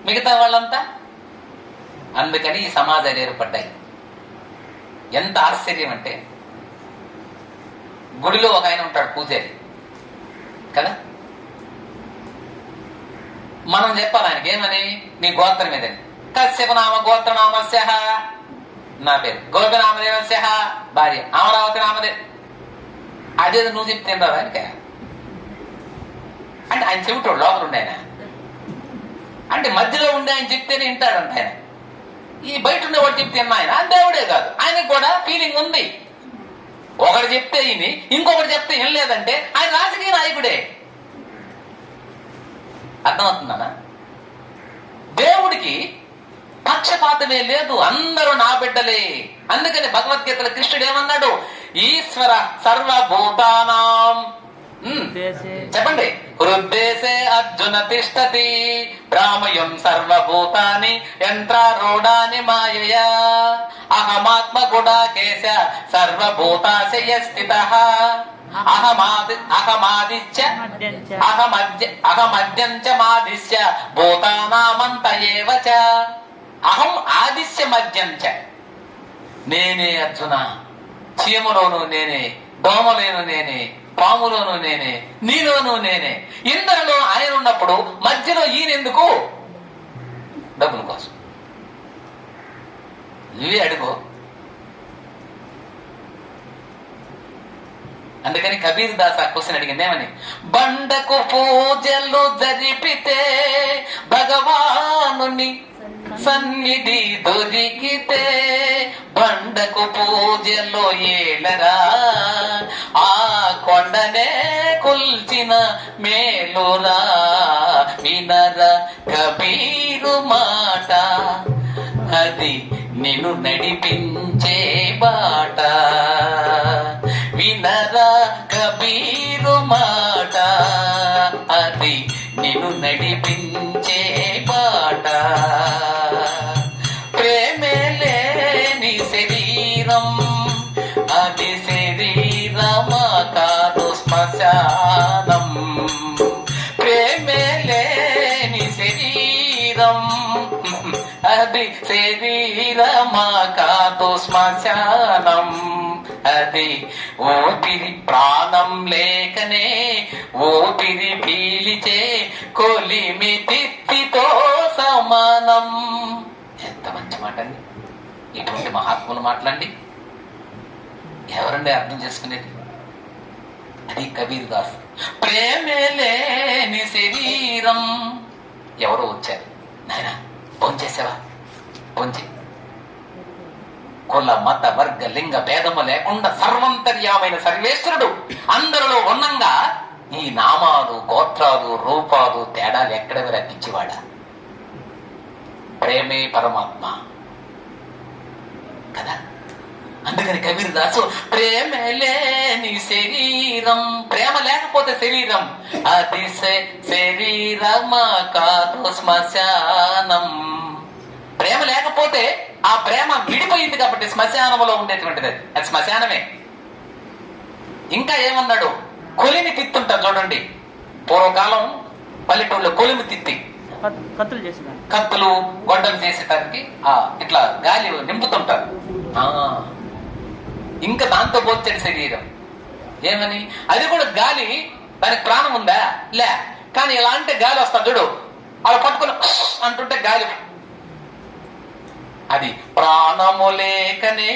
Speaker 2: మిగతా వాళ్ళంతా. అందుకని ఈ సమాజాలు ఏర్పడ్డాయి. ఎంత ఆశ్చర్యం అంటే, గుడిలో ఒక ఆయన ఉంటాడు పూజారి. కదా. మనం చెప్పాలి ఆయనకి ఏమని, నీ గోత్రం ఏదని. కశ్యప నామ గోత్రనామస్య, నా పేరు. గోపినామదేవస్య భార్య, అమరావతి నామదే. అదేదో నువ్వు చెప్తే రాదు ఆయనక. అంటే ఆయన చెబుతాడు లోపల ఉండే ఆయన, అంటే మధ్యలో ఉండే ఆయన చెప్తేనే వింటాడంట ఆయన. ఈ బయట ఉండేవాడు చెప్తే ఆయన దేవుడే కాదు, ఆయనకు కూడా ఫీలింగ్ ఉంది. ఒకటి చెప్తే ఈయన, ఇంకొకటి చెప్తే ఏం లేదంటే ఆయన రాజకీయ నాయకుడే. అర్థమవుతుందా? దేవుడికి పక్షపాతమే లేదు, అందరూ నా బిడ్డలే. అందుకని భగవద్గీతలో కృష్ణుడు ఏమన్నాడు, ఈశ్వర సర్వభూతానాం, చెప్పండి, హృద్దేశే అర్జున తిష్టతి భ్రామయం సర్వభూతాని యంత్రారూఢాని మాయయా అహమాత్మ గుడాకేశ సర్వభూతాశయ స్థితః అహమద్యం చ మాదిశ్య భూతానామంత ఏవ చ. అహం ఆదిశ్య మద్యం చ. నేనే అర్జున, చీమలోను నేనే, దోమలోను నేనే, పాములోను నేనే, నీలోను నేనే. ఇందరిలో ఆయన ఉన్నప్పుడు మధ్యలో ఈయనెందుకు? డబ్బుల కోసం. నువ్వే అడుగు. అందుకని కబీర్ దాస్ ఆ క్వశ్చన్ అడిగింది ఏమని, బండకు పూజలు జరిపితే భగవానుని సన్నిధి దొరికితే, బండకు పూజలో ఏలరా ఆ కొండనే కొల్చిన మేలురా, వినర కబీరు మాట, అది నిన్ను నడిపించే బాట. వినరా కబీరు మాట, అది నిన్ను నడిపించే బాట. ప్రేమే లేని శరీరం, అది శరీరమా కాదు శ్మశానం. ప్రేమే లేని శరీరం, అది శరీరమా కాదు శ్మశానం. అది ఊపిరి ప్రాణం లేకనే ఊపిరి పీలిచే కొలిమి తిత్తితో సమానం. ఎంత మంచి మాట అండి. ఇటువంటి మహాత్ములు మాట్లాడి ఎవరండి అర్థం చేసుకునేది? అది కబీర్ దాస్. ప్రేమే లేని శరీరం. ఎవరో వచ్చారు, నాయన భోంచేసావా? భోంచే. కుల మత వర్గ లింగ భేదము లేకుండా సర్వంతర్యామైన సర్వేశ్వరుడు అందరిలో ఉన్నంగా ఈ నామాలు గోత్రాలు రూపాలు తేడాలు ఎక్కడవి రప్పించేవాడా? ప్రేమే పరమాత్మ కదా. అందుకని కబీర్ దాసు ప్రేమే లేని శరీరం, ప్రేమ లేకపోతే శరీరం అది శరీరమా కాదు శ్మశానం. ప్రేమ లేకపోతే ఆ ప్రేమ విడిపోయింది కాబట్టి శ్మశానంలో ఉండేటువంటిది అది శ్మశానమే. ఇంకా ఏమన్నాడు, కొలిమి తిత్తుంటారు చూడండి. పూర్వకాలం పల్లెటూళ్ళలో కొలిమి తిత్తి కత్తులు గొడ్డలు చేసేటానికి ఇట్లా గాలి నింపుతుంటారు. ఇంకా దాంతో పోల్చండి శరీరం ఏమని, అది కూడా గాలి, దానికి ప్రాణం ఉందా? లే. కానీ ఇలా అంటే గాలి వస్తా చూడు, అలా పట్టుకుని అంటుంటే గాలి. అది ప్రాణము లేకనే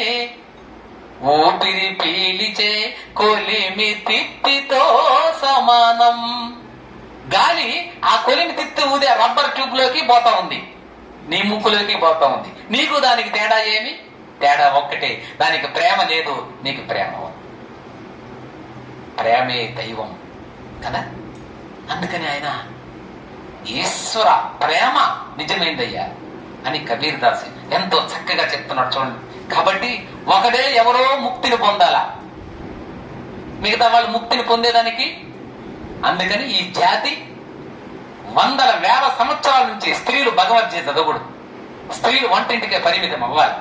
Speaker 2: ఊపిరి పీలిచే కొలిమి తిత్తితో సమానం. గాలి ఆ కొలిమి తిత్తి ఊదే రబ్బర్ ట్యూబ్ లోకి పోతా ఉంది, నీ ముక్కులోకి పోతా ఉంది. నీకు దానికి తేడా ఏమి? తేడా ఒక్కటే, దానికి ప్రేమ లేదు, నీకు ప్రేమ ఉంది. ప్రేమే దైవం కదా. అందుకని ఆయన ఈశ్వర ప్రేమ నిజమైందయ్యా అని కబీర్ దాస్ ఎంతో చక్కగా చెప్తున్నాడు చూడండి. కాబట్టి ఒకడే ఎవరో ముక్తిని పొందాలా, మిగతా వాళ్ళు ముక్తిని పొందేదానికి. అందుకని ఈ జాతి వందల వేల సంవత్సరాల నుంచి స్త్రీలు భగవద్గీత చదవకూడదు, స్త్రీలు వంటింటికే పరిమితం అవ్వాలి.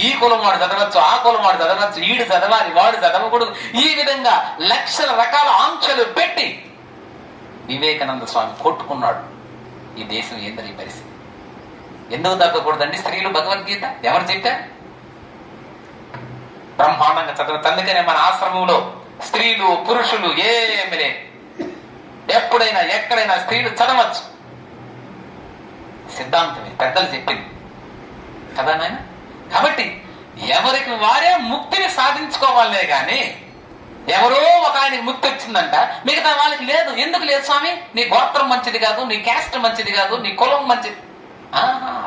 Speaker 2: ఈ కులం వాడు చదవచ్చు, ఆ కులం వాడు చదవచ్చు, ఈడు చదవాలి, వాడు చదవకూడదు. ఈ విధంగా లక్షల రకాల ఆంక్షలు పెట్టి వివేకానంద స్వామి కొట్టుకున్నాడు. ఈ దేశం ఏందని పరిస్థితి. ఎందుకు తగ్గకూడదండి స్త్రీలు భగవద్గీత? ఎవరు చెప్పారు? బ్రహ్మాండంగా చదవచ్చు. అందుకనే మన ఆశ్రమంలో స్త్రీలు పురుషులు ఏమి లేదు, ఎప్పుడైనా ఎక్కడైనా స్త్రీలు చదవచ్చు. సిద్ధాంతమే పెద్దలు చెప్పింది కదా నాయన. కాబట్టి ఎవరికి వారే ముక్తిని సాధించుకోవాలే గాని ఎవరో ఒక ఆయనకి ముక్తి వచ్చిందంట, మిగతా వాళ్ళకి లేదు. ఎందుకు లేదు స్వామి? నీ గోత్రం మంచిది కాదు, నీ క్యాస్ట్ మంచిది కాదు, నీ కులం మంచిది.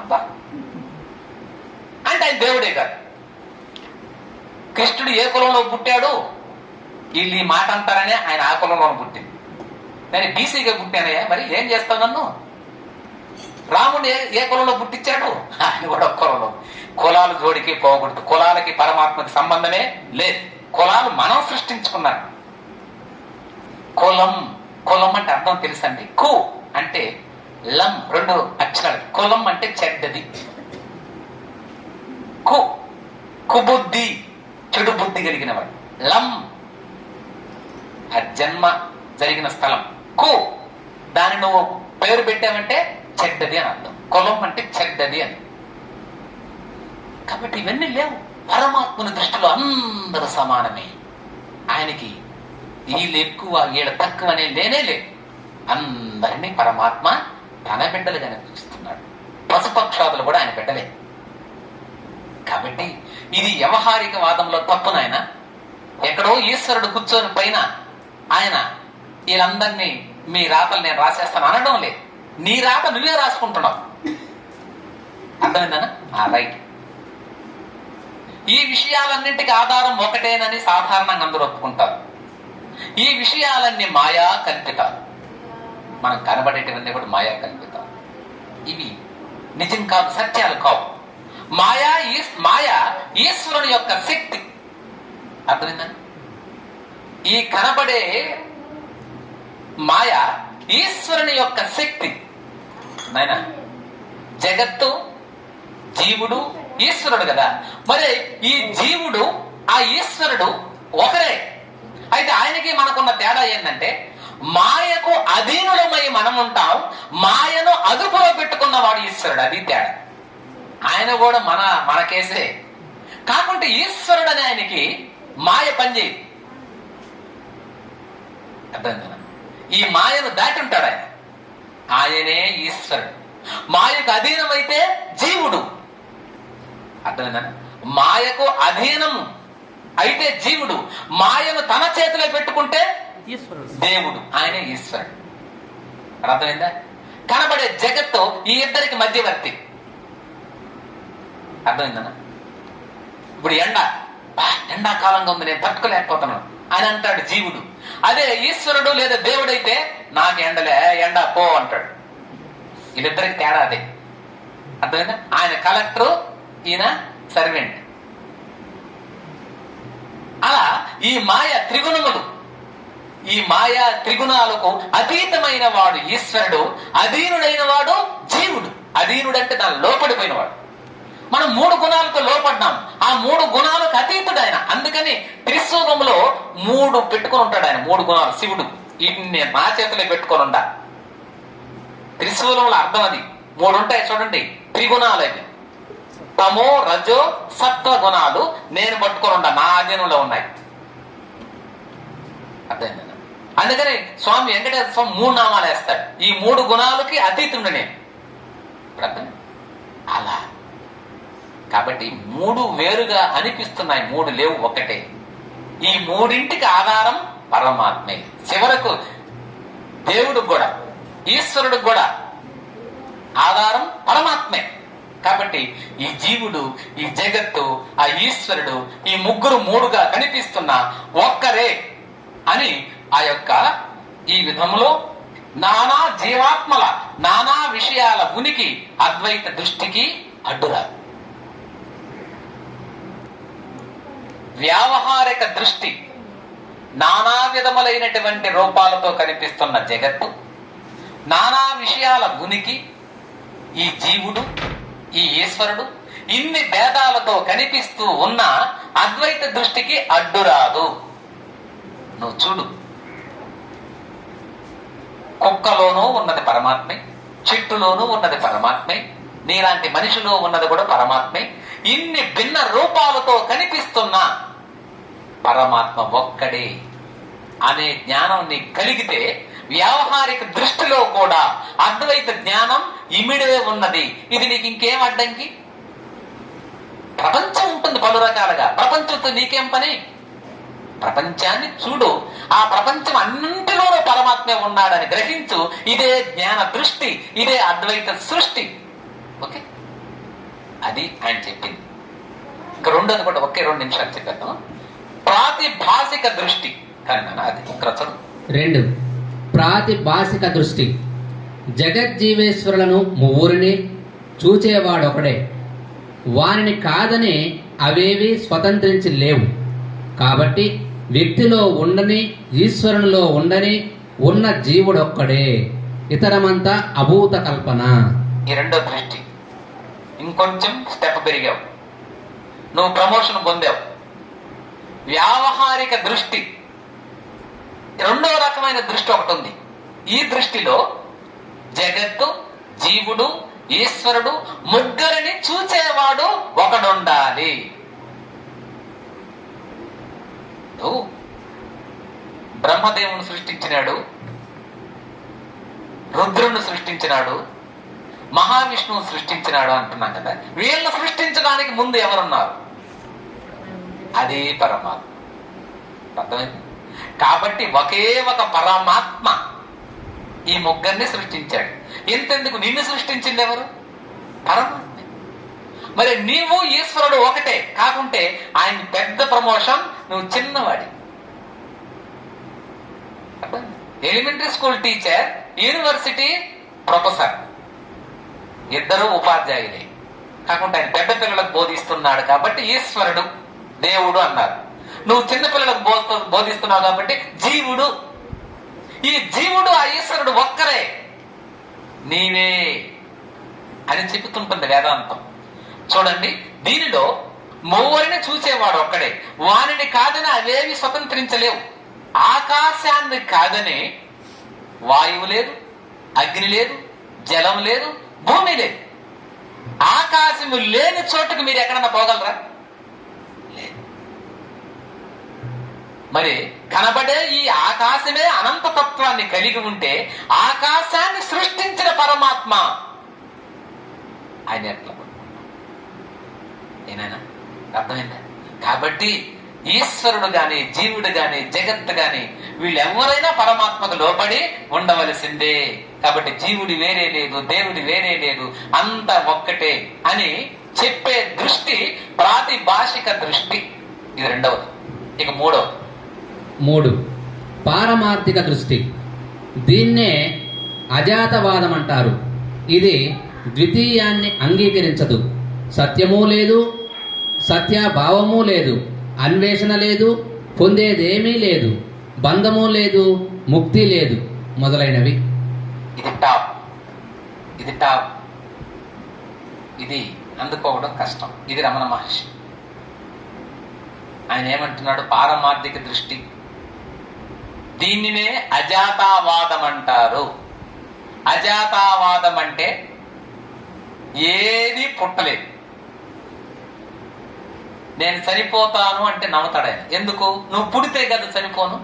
Speaker 2: అబ్బా అంటే ఆయన దేవుడే కాదు. కృష్ణుడు ఏ కులంలో పుట్టాడు? వీళ్ళు ఈ మాట అంటారనే ఆయన ఆ కులంలో పుట్టింది. నేను బీసీగా పుట్టానయ్యా, మరి ఏం చేస్తావు నన్ను? రాముడు ఏ కులంలో పుట్టించాడు? ఆయన కూడా ఒక కులంలో. కులాలు జోడికి పోకూడదు. కులాలకి పరమాత్మకి సంబంధమే లేదు. కులాలు మనం సృష్టించుకున్నాం. కులం కులం అంటే అర్థం తెలుసండి. కు అంటే లం, 2 అక్షరాలు. కులం అంటే చెడ్డది. కుబుద్ధి, చెడు బుద్ధి కలిగిన వాడు. లం ఆ జన్మ జరిగిన స్థలం. కు దాని నువ్వు పేరు పెట్టావంటే చెడ్డది అని అర్థం. కులం అంటే చెడ్డది అని. కాబట్టి ఇవన్నీ లేవు. పరమాత్మని దృష్టిలో అందరూ సమానమే. ఆయనకి వీళ్ళు ఎక్కువ వీళ్ళ తక్కువ అనే లేనే లేదు. అందరినీ పరమాత్మ తన బిడ్డలుగానే చూస్తున్నాడు. పశుపక్షాదులు కూడా ఆయన బిడ్డలే. కాబట్టి ఇది వ్యవహారిక వాదంలో తప్పు నాయన. ఎక్కడో ఈశ్వరుడు కూర్చొని పైన ఆయన వీళ్ళందరినీ మీ రాతలు నేను రాసేస్తాను అనడం లేదు. నీ రాత నువ్వే రాసుకుంటున్నావు. అర్థమైందనా? రైట్. ఈ విషయాలన్నింటికి ఆధారం ఒకటేనని సాధారణంగా అందరూ ఒప్పుకుంటారు. ఈ విషయాలన్నీ మాయా కల్పితాలు. మనం కనబడేటివన్నీ కూడా మాయా కల్పితాలు. ఇవి నిజం కాదు, సత్యాలు కావు. మాయా ఈశ్వరుని యొక్క శక్తి. అర్థమైందని? ఈ కనబడే మాయ ఈశ్వరుని యొక్క శక్తి నాయన. జగత్తు, జీవుడు, ఈశ్వరుడు కదా. మరి ఈ జీవుడు ఆ ఈశ్వరుడు ఒకరే. అయితే ఆయనకి మనకున్న తేడా ఏంటంటే మాయకు అధీనులమై మనం ఉంటాం, మాయను అదుపులో పెట్టుకున్నవాడు ఈశ్వరుడు. అది తేడా. ఆయన కూడా మన కేసే. కాకుంటే ఈశ్వరుడు అని ఆయనకి మాయ పనిచేయదు. అర్థం. ఈ మాయను దాటి ఉంటాడు ఆయన. ఆయనే ఈశ్వరుడు. మాయకు అధీనమైతే జీవుడు. అర్థమైందా? మాయకు అధీనం అయితే జీవుడు, మాయను తన చేతిలో పెట్టుకుంటే దేవుడు. ఆయనే ఈశ్వరుడు. అర్థమైందా? కనబడే జగత్తు ఈ ఇద్దరికి మధ్యవర్తి. అర్థమైందనా? ఇప్పుడు ఎండాకాలంగా ఉంది, నేను తట్టుకోలేకపోతున్నాను అని అంటాడు జీవుడు. అదే ఈశ్వరుడు లేదా దేవుడైతే నాకు ఎండ పో అంటాడు. వీళ్ళిద్దరికి తేడా అదే. అర్థమైందా? ఆయన కలెక్టర్, ఈయన సర్వెంట్. అలా ఈ మాయ త్రిగుణములు, ఈ మాయా త్రిగుణాలకు అతీతమైన వాడు ఈశ్వరుడు, అధీనుడైన వాడు జీవుడు. అధీనుడంటే దాని లోపడిపోయినవాడు. మనం 3 గుణాలతో లోపడ్డాం. ఆ 3 గుణాలకు అతీతుడు ఆయన. అందుకని త్రిశూలంలో 3 పెట్టుకొని ఉంటాడు ఆయన. 3 గుణాలు శివుడు. వీటిని నా చేతిలో పెట్టుకొని ఉండా. త్రిశూలంలో అర్థం అది. 3 ఉంటాయి చూడండి. త్రిగుణాలు అవి. తమో రజో సత్వ గుణాలు నేను పట్టుకొని ఉండా, నా అధీనంలో ఉన్నాయి. అర్థమైంది? అందుకని స్వామి వెంకటేశ్వర స్వామి 3 నామాలు వేస్తాడు. ఈ 3 గుణాలకి అతీతుండ నేను. అర్థం అలా. కాబట్టి 3 వేరుగా అనిపిస్తున్నాయి, 3 లేవు, ఒకటే. ఈ 3ంటికి ఆధారం పరమాత్మే. చివరకు దేవుడికి కూడా, ఈశ్వరుడికి కూడా ఆధారం పరమాత్మే. కాబట్టి ఈ జీవుడు, ఈ జగత్తు, ఆ ఈశ్వరుడు, ఈ ముగ్గురు 3గా కనిపిస్తున్నా ఒక్కరే అని ఆ యొక్క ఈ విధంలో నానా జీవాత్మల నానా విషయాల ఉనికి అద్వైత దృష్టికి అడ్డురాదు. వ్యావహారిక దృష్టి నానా విధములైనటువంటి రూపాలతో కనిపిస్తున్న జగత్తు, నానా విషయాల ఉనికి, ఈ జీవుడు, ఈ ఈశ్వరుడు, ఇన్ని భేదాలతో కనిపిస్తూ ఉన్న అద్వైత దృష్టికి అడ్డురాదు. నువ్వు చూడు, కుక్కలోనూ ఉన్నది పరమాత్మే, చెట్టులోనూ ఉన్నది పరమాత్మే, నీలాంటి మనిషిలో ఉన్నది కూడా పరమాత్మే. ఇన్ని భిన్న రూపాలతో కనిపిస్తున్న పరమాత్మ ఒక్కడే అనే జ్ఞానం నీకు కలిగితే వ్యావహారిక దృష్టిలో కూడా అద్వైత జ్ఞానం ఇమిడే ఉన్నది. ఇది నీకు ఇంకేం అడ్డంకి? ప్రపంచం ఉంటుంది పలు రకాలుగా, ప్రపంచంతో నీకేం పని? ప్రపంచాన్ని చూడు, ఆ ప్రపంచం అన్నింటిలోనూ పరమాత్మే ఉన్నాడని గ్రహించు. ఇదే జ్ఞాన దృష్టి, ఇదే అద్వైత సృష్టి. ఓకే, అది ఆయన చెప్పింది. ఇంకా రెండోది కూడా ఒకే 2 నిమిషాలు చెప్పేద్దాం. ప్రాతిభాసిక దృష్టి. కానీ అది ఇక్కడ చదువు.
Speaker 1: 2. ప్రాతిభాసిక దృష్టి. జగజ్జీవేశ్వరులను ముగ్గురిని చూచేవాడొకడే. వారిని కాదని అవేవి స్వతంత్రించి లేవు. కాబట్టి వ్యక్తిలో ఉండని, ఈశ్వరునిలో ఉండని, ఉన్న జీవుడొక్కడే, ఇతరమంతా అభూత కల్పన.
Speaker 2: ఈ రెండో దృష్టి. ఇంకొంచెం స్టెప్ పెరిగావు, నువ్వు ప్రమోషన్ పొందావు. వ్యావహారిక దృష్టి, రెండో రకమైన దృష్టి ఒకటి ఉంది. ఈ దృష్టిలో జగత్తు, జీవుడు, ఈశ్వరుడు ముగ్గురిని చూచేవాడు ఒకడుండాలి. బ్రహ్మదేవుని సృష్టించినాడు, రుద్రుని సృష్టించినాడు, మహావిష్ణువు సృష్టించినాడు అంటున్నాం కదా. వీళ్ళని సృష్టించడానికి ముందు ఎవరున్నారు? అదే పరమాత్మ. అర్థమైంది? కాబట్టి ఒకే ఒక పరమాత్మ ఈ ముగ్గురిని సృష్టించాడు. ఎంతెందుకు నిన్ను సృష్టించింది ఎవరు? పరమాత్మ. మరి నీవు ఈశ్వరుడు ఒకటే కాకుంటే ఆయన పెద్ద ప్రమోషన్, నువ్వు చిన్నవాడి. Elementary school teacher, university professor, ఇద్దరు ఉపాధ్యాయులే. కాకుంటే ఆయన పెద్ద పిల్లలకు బోధిస్తున్నాడు కాబట్టి ఈశ్వరుడు, దేవుడు అన్నారు. నువ్వు చిన్న పిల్లలకు బోధిస్తున్నావు కాబట్టి జీవుడు. ఈ జీవుడు ఆ ఈశ్వరుడు ఒక్కరే, నీవే అని చెబుతుంటుంది వేదాంతం. చూడండి, దీనిలో మూవరిని చూసేవాడు ఒక్కడే. వానిని కాదని అవేవి స్వతంత్రించలేవు. ఆకాశాన్ని కాదని వాయువు లేదు, అగ్ని లేదు, జలం లేదు, భూమి లేదు. ఆకాశము లేని చోటుకు మీరు ఎక్కడన్నా పోగలరా? లేదు. మరి కనబడే ఈ ఆకాశమే అనంతతత్వాన్ని కలిగి ఉంటే ఆకాశాన్ని సృష్టించిన పరమాత్మ ఆయన ఎట్లా? ఏనాయనా అర్థమైందా? కాబట్టి ఈశ్వరుడు గాని, జీవుడు గాని, జగత్తు గాని వీళ్ళెవరైనా పరమాత్మకు లోపడి ఉండవలసిందే. కాబట్టి జీవుడి వేరే లేదు, దేవుడి వేరే లేదు, అంత ఒక్కటే అని చెప్పే దృష్టి ప్రాతిభాషిక దృష్టి. ఇది రెండవది. ఇక
Speaker 1: 3. పారమార్థిక దృష్టి. దీన్నే అజాతవాదం అంటారు. ఇది ద్వితీయాన్ని అంగీకరించదు. సత్యము లేదు, సత్యాభావము లేదు, అన్వేషణ లేదు, పొందేదేమీ లేదు, బంధము లేదు, ముక్తి లేదు, మొదలైనవి.
Speaker 2: ఇది టాప్. ఇది టాప్. ఇది అందుకోవడం కష్టం. ఇది రమణ మహర్షి. ఆయన ఏమంటున్నాడు? పారమార్థిక దృష్టి. దీనినే అజాతావాదం అంటారు. అజాతావాదం అంటే ఏది పుట్టలేదు. నేను చనిపోతాను అంటే నమ్ముతాడు ఆయన. ఎందుకు? నువ్వు పుడితే కదా చనిపోను,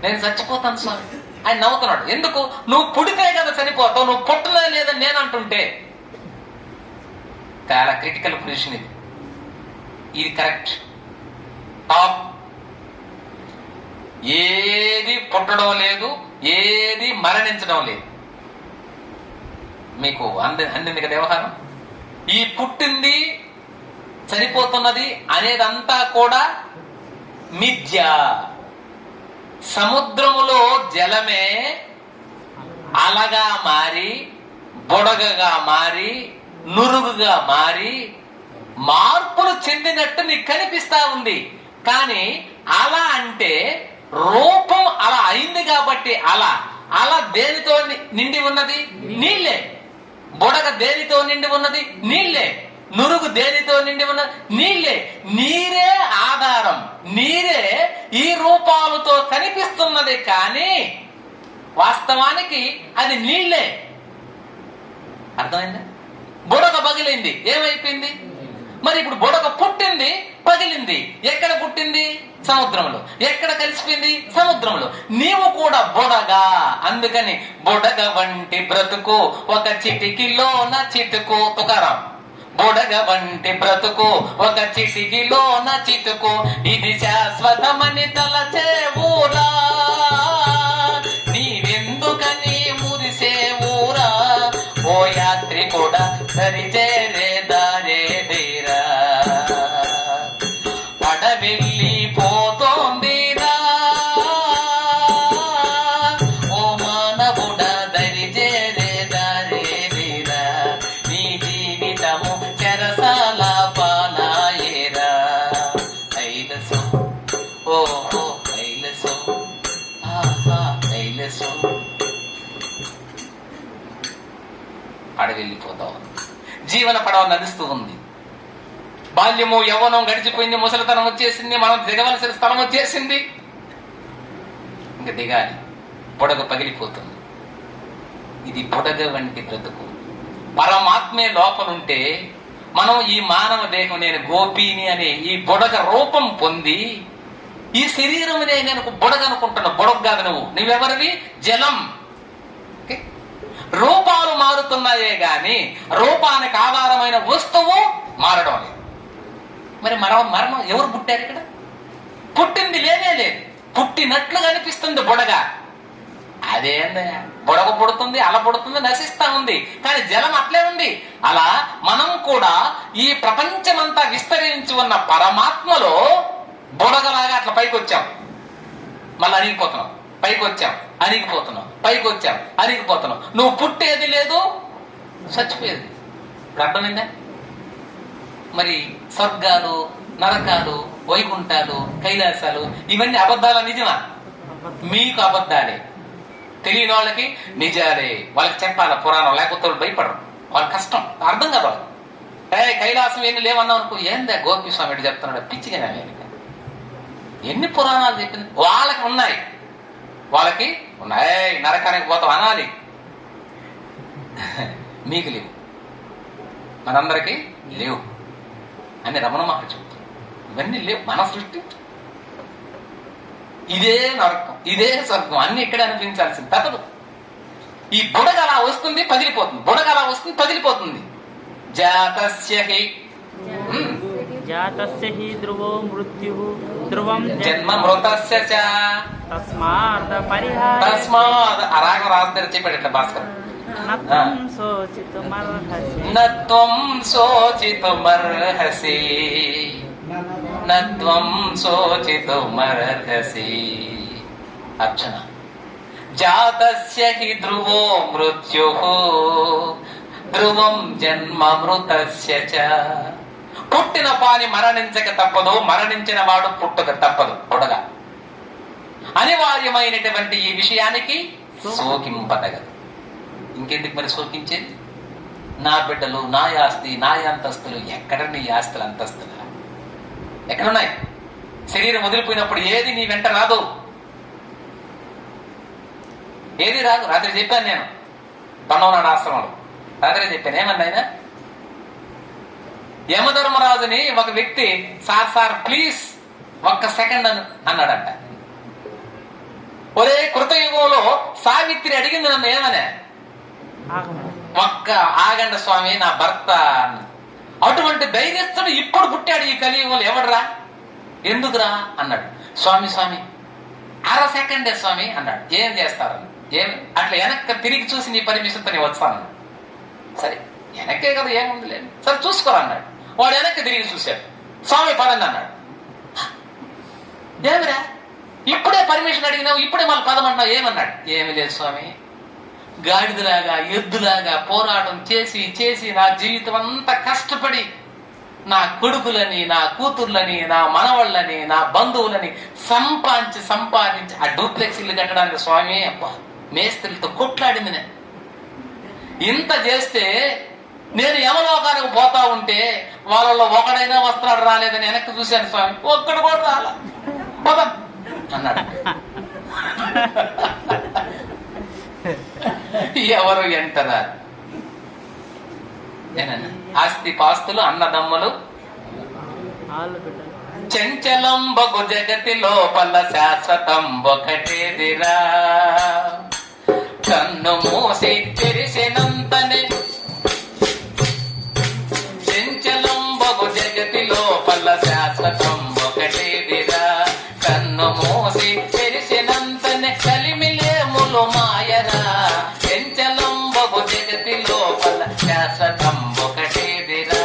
Speaker 2: నేను చచ్చిపోతాను స్వామి ఆయన నవ్వుతున్నాడు. ఎందుకు? నువ్వు పుడితే కదా చనిపోతావు, నువ్వు పుట్టలే లేదని నేను అంటుంటే. చాలా క్రిటికల్ పొజిషన్ ఇది. ఇది కరెక్ట్. టాప్. ఏది పుట్టడం లేదు, ఏది మరణించడం లేదు. మీకు అందింది కదా వ్యవహారం. ఈ పుట్టింది, చనిపోతున్నది అనేదంతా కూడా మిథ్య. సముద్రములో జలమే అలగా మారి, బొడగగా మారి, నురుగుగా మారి మార్పులు చెందినట్టు నీకు కనిపిస్తా ఉంది. కానీ అలా అంటే రూపం అలా అయింది కాబట్టి అలా దేనితో నిండి ఉన్నది? నీళ్ళే. బుడగ దేనితో నిండి ఉన్నది? నీళ్ళే. నురుగు దేనితో నిండి ఉన్నది? నీళ్ళే. నీరే ఆధారం, నీరే ఈ రూపాలతో కనిపిస్తున్నది. కానీ వాస్తవానికి అది నీళ్ళే. అర్థమైందా? బుడగ పగిలింది, ఏమైపోయింది? మరి ఇప్పుడు బుడగ పుట్టింది, పగిలింది. ఎక్కడ పుట్టింది? సముద్రంలో. ఎక్కడ కలిసిపోయింది? సముద్రంలో. నీవు కూడా బుడగా, అందుకని బుడగ వంటి బ్రతుకు ఒక చిటికిలోన చితుకు. తుకారాం. బుడగ వంటి బ్రతుకు ఒక చిటికిలోన చితుకు, ఇది శాశ్వతమని తలచే ఊరా, నీవెందుకని మురిసే ఊరా, ఓ యాత్రి కూడా సరిచేరే దారేదేరా, పడవెళ్ళి పోతోందిరా, ఓ మానవుడ దరిచేరే దారేదేరా, నీ జీవితము చెరసాల పాలాయేరా. కైలసో ఓహో కైలసో, ఆహా కైలసో. అడవెళ్ళిపోతావు. జీవన పడవ నడుస్తూ ఉంది. బాల్యము యవ్వనం గడిచిపోయింది, ముసలితనం వచ్చేసింది, మనం దిగవలసిన స్థలం వచ్చేసింది, ఇంకా దిగాలి. బుడగ పగిలిపోతుంది. ఇది బుడగ వంటి బ్రతుకు. పరమాత్మే లోపలుంటే మనం ఈ మానవ దేహం, నేను గోపిని అనే ఈ బుడగ రూపం పొంది, ఈ శరీరమునే నేను బుడగ అనుకుంటున్నా. బుడగ కాదు నువ్వెవరివి? జలం. రూపాలు మారుతున్నాయే గాని రూపానికి ఆధారమైన వస్తువు మారడం లేదు. మరి మరణం ఎవరు పుట్టారు ఇక్కడ? పుట్టింది లేనే లేదు, పుట్టినట్లుగా అనిపిస్తుంది బుడగ. అదేందా బుడగ పుడుతుంది, అల పుడుతుంది, నశిస్తా ఉంది, కానీ జలం అట్లే ఉంది. అలా మనం కూడా ఈ ప్రపంచమంతా విస్తరించి ఉన్న పరమాత్మలో బుడగలాగా అట్లా పైకి వచ్చాం, మళ్ళీ అణిగిపోతున్నాం, పైకి వచ్చాం, అణిగిపోతున్నాం, పైకి వచ్చాం, అణిగిపోతున్నాం. నువ్వు పుట్టేది లేదు, చచ్చిపోయేది. ఇప్పుడు అర్థమైందా? మరి స్వర్గాలు, నరకాలు, వైకుంఠాలు, కైలాసాలు ఇవన్నీ అబద్ధాల నిజమా? మీకు అబద్ధాలే, తెలియని వాళ్ళకి నిజాలే. వాళ్ళకి చెప్పాల పురాణం, లేకపోతే వాళ్ళు భయపడరు, వాళ్ళ కష్టం అర్థం కాదు. కైలాసం ఎన్ని లేవన్నావు అనుకో, ఏందా గోపిస్వామి చెప్తున్నాడు, పిచ్చిగా ఎన్ని పురాణాలు చెప్పింది. వాళ్ళకి ఉన్నాయి, వాళ్ళకి ఉన్నాయి. నరకానికి పోతాం అనాలి, మీకు లేవు, మనందరికీ లేవు అని రమణ మహర్షి చెప్తారు. ఇవన్నీ లేవు, మన సృష్టి. ఇదే నరకం, ఇదే స్వర్గం, అన్ని ఇక్కడే అనిపించాల్సింది, తప్పదు. ఈ బుడగ అలా వస్తుంది, పగిలిపోతుంది, బుడగ అలా వస్తుంది, పగిలిపోతుంది. జాతస్య
Speaker 3: హి ధ్రువో మృత్యుః ధ్రువం
Speaker 2: జన్మ మృతస్య చ
Speaker 3: తస్మాత్ పరిహార
Speaker 2: తస్మాత్. ఆ రాగం రాస్తారు చెప్పాడు ఇట్లా భాస్కర్.
Speaker 3: నత్వం శోచితుమర్హసి
Speaker 2: నత్వం శోచితుమర్హసి నత్వం శోచితుమర్హసి. అర్చన. జాతస్య హి ధ్రువో మృత్యుః ధ్రువం జన్మ మృతస్య చ. పుట్టిన పాని మరణించక తప్పదు, మరణించిన వాడు పుట్టుక తప్పదు. పొడగా అనివార్యమైనటువంటి ఈ విషయానికి శోకింపదగదు. ఇంకెందుకు మరి శోకించేది? నా బిడ్డలు, నా ఆస్తి, నా అంతస్తులు. ఎక్కడ నీ ఆస్తులు, అంతస్తులు ఎక్కడున్నాయి? శరీరం వదిలిపోయినప్పుడు ఏది నీ వెంట రాదు, ఏది రాదు. రాత్రి చెప్పాను నేను పన్నవనాడు ఆశ్రమంలో, రాత్రి చెప్పాను. ఏమన్నా ఆయన యమధర్మరాజుని ఒక వ్యక్తి సార్ ప్లీజ్ ఒక్క సెకండ్ అన్నాడంట. ఒరే కృతయుగంలో సావిత్రి అడిగింది నన్ను ఏమనే, ఒక్క ఆగండ స్వామి నా భర్త. అటువంటి ధైర్యస్తుడు ఇప్పుడు పుట్టాడు ఈ కలియుగంలో. ఎవడరా, ఎందుకురా అన్నాడు. స్వామి అర సెకండే స్వామి అన్నాడు. ఏం చేస్తారు? ఏమి అట్లా వెనక్కి తిరిగి చూసి నీ పర్మిషన్తో నేను వస్తాను. సరే వెనక్కే కదా, ఏముంది లేదు, సరే చూసుకోరా అన్నాడు. వాడు వెనక్కి తిరిగి చూశాడు. స్వామి పదండి అన్నాడు. ఏమిరా ఇప్పుడే పర్మిషన్ అడిగినావు, ఇప్పుడే మళ్ళీ పదమన్నావు, ఏమన్నాడు? ఏమి లేదు స్వామి, గాడిదలాగా ఎద్దులాగా పోరాటం చేసి నా జీవితం అంతా కష్టపడి నా కొడుకులని, నా కూతుర్లని, నా మనవళ్ళని, నా బంధువులని సంపాదించి ఆ డూప్లెక్స్ ఇల్లు కట్టడానికి స్వామి అబ్బా మేస్త్రులతో కొట్లాడింది. నేను ఇంత చేస్తే నేను యమలోకానికి పోతా ఉంటే వాళ్ళలో ఒకడైనా వస్త్రాలు రాలేదని వెనక్కి చూశాను స్వామి, ఒక్కడు కూడా రాలా, పదం అన్నాడు. ఎవరు ఎంటరారు? ఆస్తి పాస్తులు, అన్నదమ్ములు, చెంచలం బగు జగతి లోపల శాశ్వతం ఒకటేదిరా. కన్ను మూసి తెరిసినంతనే చెంచలం బగు జగతి లోపల శాశ్వతం ఒకటేదిరా. కన్ను మూసి తెరిసినంతనే కలిమిలేములు మాయరా. చెంచలం బగు జగతి లోపల శాశ్వతం ఒకటేదిరా.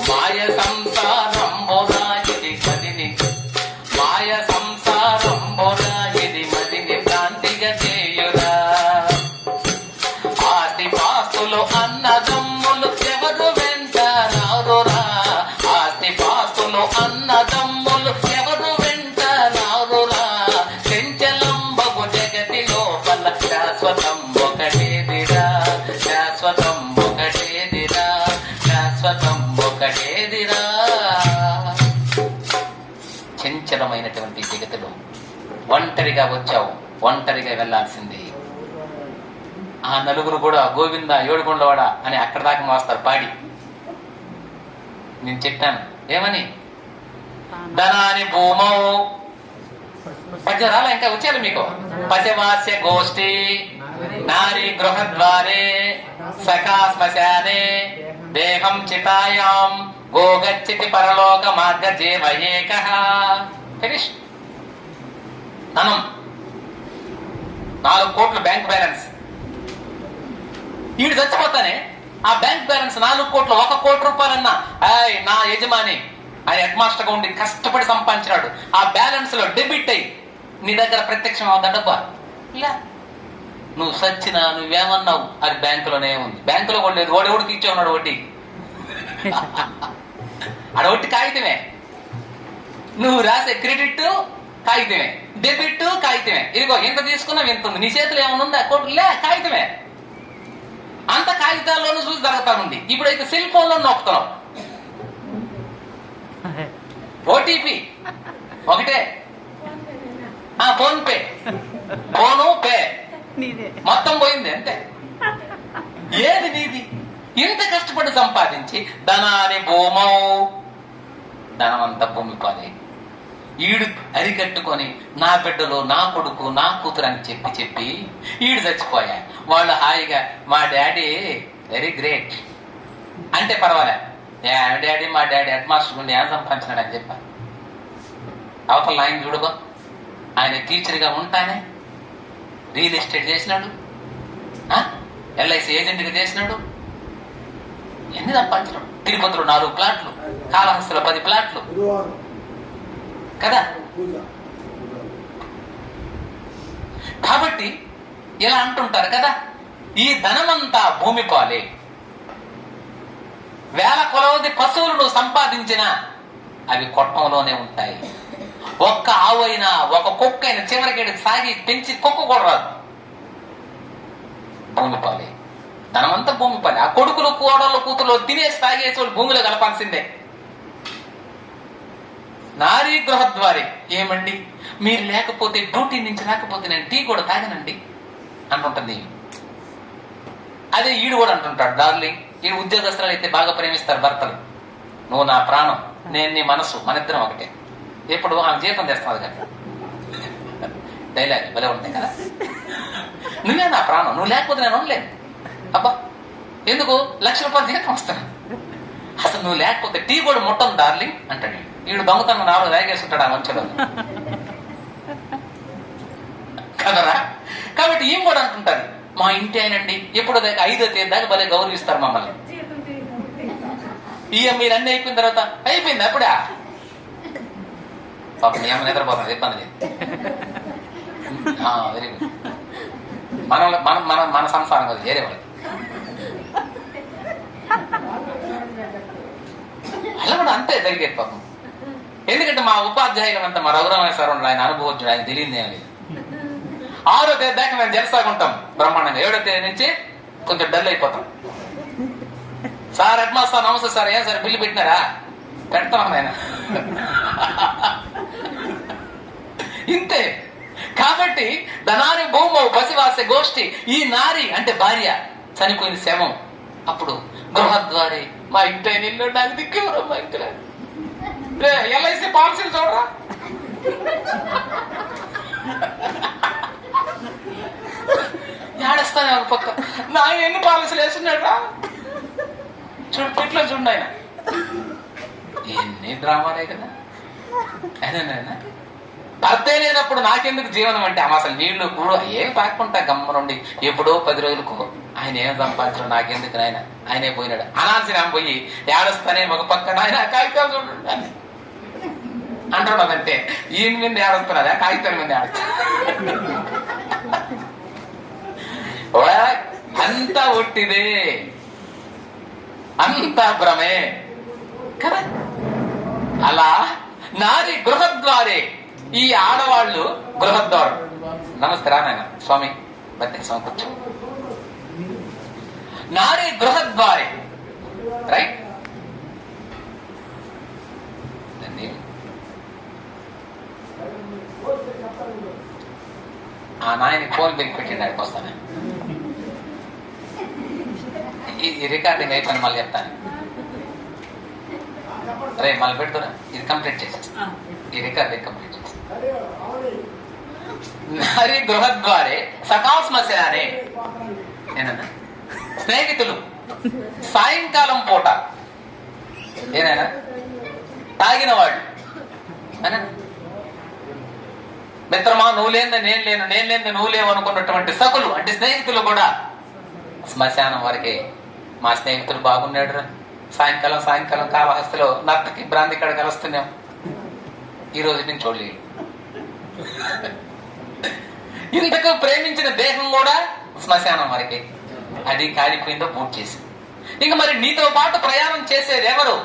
Speaker 2: మాయ సంసారం బోరాయిది మదిని, మాయ సంసారం బోరాయిది మదిని భ్రాంతిగా చేయురా. ఆస్తి పాస్తులు అన్నదమ్ములు ఎవరు వెంట రారురా. ఆస్తి పాస్తులు అన్నదమ్ములు ఎవరు వెంట రారురా. చెంచలం బగు జగతి లోపల శాశ్వతం ఒకటేదిరా. శాశ్వతం ఒకటేదిరా. శాశ్వతం ఒకటేదిరా. చంచలమైనటువంటి జగతిలో ఒంటరిగా వచ్చావు, ఒంటరిగా వెళ్లాల్సింది. ఆ నలుగురు కూడా గోవింద ఏడుకొండవాడ అని అక్కడ దాకా మోస్తారు పాడి. నేను చెప్పాను ఏమని, ధనాని భూమౌ పద్యరాల ఇంకా వచ్చారు మీకు. పశవాస్య గోష్ఠి నారీ గృహద్వారే సఖా శ్మశానే దేహం చితాయాం గోగచ్చితి పరలోక మార్గ జీవయేకః. ఫినిష్. ధనం 4 కోట్లు బ్యాంక్ బ్యాలెన్స్. వీడు చచ్చిపోతానే ఆ బ్యాంక్ బ్యాలెన్స్ 4 కోట్లు, 1 కోటి రూపాయలన్నా నా యజమాని ఆయన హెడ్ మాస్టర్ గా ఉండి కష్టపడి సంపాదించినాడు. ఆ బ్యాలెన్స్ లో డెబిట్ అయ్యి నీ దగ్గర ప్రత్యక్షం అవుతా డబ్బా. ఇలా నువ్వు సచ్చినా నువ్వేమన్నావు అది బ్యాంకులోనే ఉంది. బ్యాంకులో కూడా లేదు. ఓడెవడికి ఇచ్చే ఉన్నాడు వడ్డీ. ఆడ ఒట్టి కాగితమే. నువ్వు రాసే క్రెడిట్ కాగితమే, డెబిట్ కాగితమే. ఇదిగో ఎంత తీసుకున్నావు ఎంత ఉంది, నీ చేతిలో ఏమైనా ఉందా? కోట్లే కాగితమే. అంత కాగితాల్లోనూ చూసి జరుగుతా ఉంది. ఇప్పుడైతే సెల్ ఫోన్ లో నొక్కుతున్నావు. ఓటీపీ ఒకటే, ఫోన్ పే, ఫోను పే మొత్తం పోయింది అంతే. ఏది నీది? ఇంత కష్టపడి సంపాదించి ధనాన్ని భూమౌ, ధనమంతా భూమి పాలే. ఈడు అరికట్టుకొని నా బిడ్డలు, నా కొడుకు, నా కూతురు అని చెప్పి చెప్పి ఈడు చచ్చిపోయా. వాళ్ళు హాయిగా మా డాడీ వెరీ గ్రేట్ అంటే పర్వాలే. డాడీ మా డాడీ హెడ్ మాస్టర్ గుండి ఏం సంపాదించినాడు అని చెప్పా. అవతల ఆయన చూడుకో, ఆయన టీచర్గా ఉంటానే రియల్ ఎస్టేట్ చేసినాడు, ఎల్ఐసి ఏజెంట్గా చేసినాడు. ఎన్ని సంపాదించడం? తిరుపతిలో 4 ప్లాట్లు, కాళహస్తిలో 10 ప్లాట్లు కదా. కాబట్టి ఇలా అంటుంటారు కదా, ఈ ధనమంతా భూమి పాలే. వేల కొలవది పశువులు నువ్వు సంపాదించినా అవి కొట్టంలోనే ఉంటాయి. ఒక్క ఆవు అయినా, ఒక కుక్క అయినా చివరికి సాగి పెంచి కుక్క కూడా రాదు. భూమి పాలే, ధనమంతా భూమి పాలే. ఆ కొడుకులు, కోడళ్ళు, కూతురు తినేసి తాగేసి వాళ్ళు భూమిలో కలపాల్సిందే. నారీ గృహద్వారి ఏమండి మీరు లేకపోతే, డ్యూటీ నుంచి రాకపోతే నేను టీ కూడా తాగనండి అంటుంటుంది. అదే ఈడు కూడా అంటుంటాడు, డార్లింగ్. ఈ ఉద్యోగస్తులు అయితే బాగా ప్రేమిస్తారు భర్తలు. నువ్వు నా ప్రాణం, నేను నీ మనసు, మన ఇద్దరం ఒకటే. ఎప్పుడు ఆమె జీతం చేస్తావు కదా, డైలాగ్ భలే ఉంటాయి కదా. నువ్వే నా ప్రాణం, నువ్వు లేకపోతే నేను ఉండలేను. అబ్బా ఎందుకు, ₹1,00,000 జీతం వస్తాను, అసలు నువ్వు లేకపోతే టీ కూడా ముట్టను డార్లింగ్ అంటాడు. వీడు దొంగతనం 4 రాగేస్తుంటాడు ఆ మంచులో కదరా. కాబట్టి ఏం కూడా అంటుంటారు, మా ఇంటి అయినండి ఎప్పుడు దాకా 5వ తేదీ దాకా భలే గౌరవిస్తారు మమ్మల్ని. మీరు అన్ని అయిపోయిన తర్వాత అయిపోయింది అప్పుడా పాపం ఏమైనా నిద్రపోతాం, ఇబ్బంది లేదు. Very good. మన సంసారం కదా, వేరే వాళ్ళకి అలా కూడా అంతే జరిగేది పాపం. ఎందుకంటే మా ఉపాధ్యాయులు అంతా మా రఘురామయ్య సార్ ఉండాలి, ఆయన అనుభవజ్ఞుడు, ఆయన తెలియదు ఏం లేదు. 6వ తేదీ దాకా మేము జలసాగుంటాం బ్రహ్మాండంగా. 7వ తేదీ నుంచి కొంచెం డల్ అయిపోతాం. సార్ హెడ్ మాస్టర్ నమస్తే సార్, ఏం సార్ బిల్లు పెట్టినారా? పెడతాం ఆయన. ఇంతే. కాబట్టి ధనాని భూమౌ పశువాస్య గోష్ఠి. ఈ నారి అంటే భార్య చనిపోయిన శవం. అప్పుడు గృహద్వారి, మా ఇంటి నిల్లు నాకు దిక్కేవరో మా ఇంటి ఎల్ఐసి పాలసీలు చూడరా, ఏడుస్తానే ఒక పక్క నా ఎన్ని పాలసీలు వేస్తున్నాడు రా, చూడు పెట్లో చూడండి ఆయన, ఎన్ని డ్రామాలే కదా. అయినా భర్తే లేనప్పుడు నాకెందుకు జీవనం అంటే అమ్మ అసలు నీళ్లు కూడా ఏం పాకుంటా గమ్మ నుండి ఎప్పుడో 10 రోజులకు ఆయన ఏం సంపాదించడం నాకెందుకు నాయన, ఆయనే పోయినాడు అనాల్సిన ఆమె పోయి ఏడుస్తానే ఒక పక్క నాయన కాగితాలు చూడండి అంటున్నదంటే ఈయన మీద ఏడుస్తున్నదా కాగితాల మీద ఏడుస్తా. అంతా ఒట్టిదే, అంతా భ్రమే కదా. అలా నారి గృహద్వారే, ఈ ఆడవాళ్ళు గృహద్వారం. నమస్తే రానాయన స్వామి బతి స్వామి కూర్చో. నారి గృహద్వారే, రైట్. ఆ నాయన ఫోన్ బిల్ పెట్టిండి అడికి వస్తాను, ఈ రికార్డింగ్ అయిపోయింది మళ్ళీ చెప్తాను. రే మళ్ళీ పెడుతున్నా, ఇది కంప్లీట్ చేసేస్తా, ఈ రికార్డింగ్ కంప్లీట్ చేస్తా. నారి గృహద్వారే సకాస్మశానే, ఏనన్నా స్నేహితులు సాయంకాలం పూట ఏనైనా తాగిన వాళ్ళు మిత్రమా నువ్వు లేని నేను లేను, నేను లేని నువ్వు లేవు అనుకున్నటువంటి సకులు అంటే స్నేహితులు కూడా శ్మశానం వరకే. మా స్నేహితులు బాగున్నాడు రా, సాయంకాలం కాళహస్తిలో నర్తకి బ్రాంతి ఇక్కడ కలుస్తున్నాం, ఈ రోజు నుంచి చూడలేదు. ఇంతకు ప్రేమించిన దేహం కూడా శ్మశానం వరకే, అది కాలిపోయిందో పూర్తి చేసి. ఇక మరి నీతో పాటు ప్రయాణం చేసేది ఎవరు?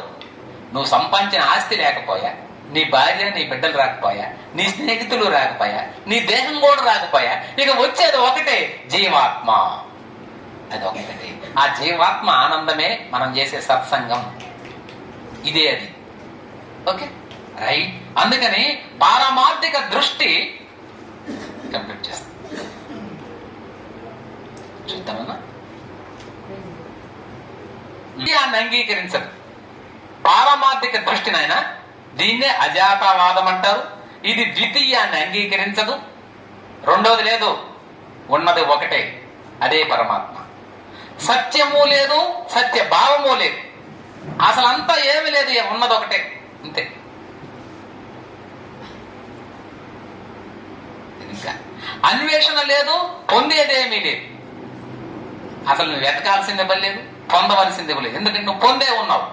Speaker 2: నువ్వు సంపాదించిన ఆస్తి లేకపోయా, నీ భార్య నీ బిడ్డలు రాకపోయా, నీ స్నేహితులు రాకపోయా, నీ దేహం కూడా రాకపోయా, ఇక వచ్చేది ఒకటే జీవాత్మ. అది ఒకటి, ఆ జీవాత్మ ఆనందమే మనం చేసే సత్సంగం, ఇదే అది. Okay right. అందుకని పారమార్థిక దృష్టి కంప్లీట్ చేస్తాం. చూద్దామన్నా, ద్వితీయాన్ని అంగీకరించదు పారమార్థిక దృష్టినైనా, దీన్నే అజాతవాదం అంటారు. ఇది ద్వితీయాన్ని అంగీకరించదు, రెండోది లేదు, ఉన్నది ఒకటే, అదే పరమాత్మ. సత్యము లేదు, సత్య భావము లేదు, అసలు అంతా ఏమి లేదు, ఉన్నది ఒకటే అంతే. ఇంకా అన్వేషణ లేదు, పొందేదేమీ లేదు. అసలు నువ్వు వెతకాల్సింది ఇవ్వలేదు, పొందవలసింది ఇవ్వలేదు. ఎందుకంటే నువ్వు పొందే ఉన్నావు,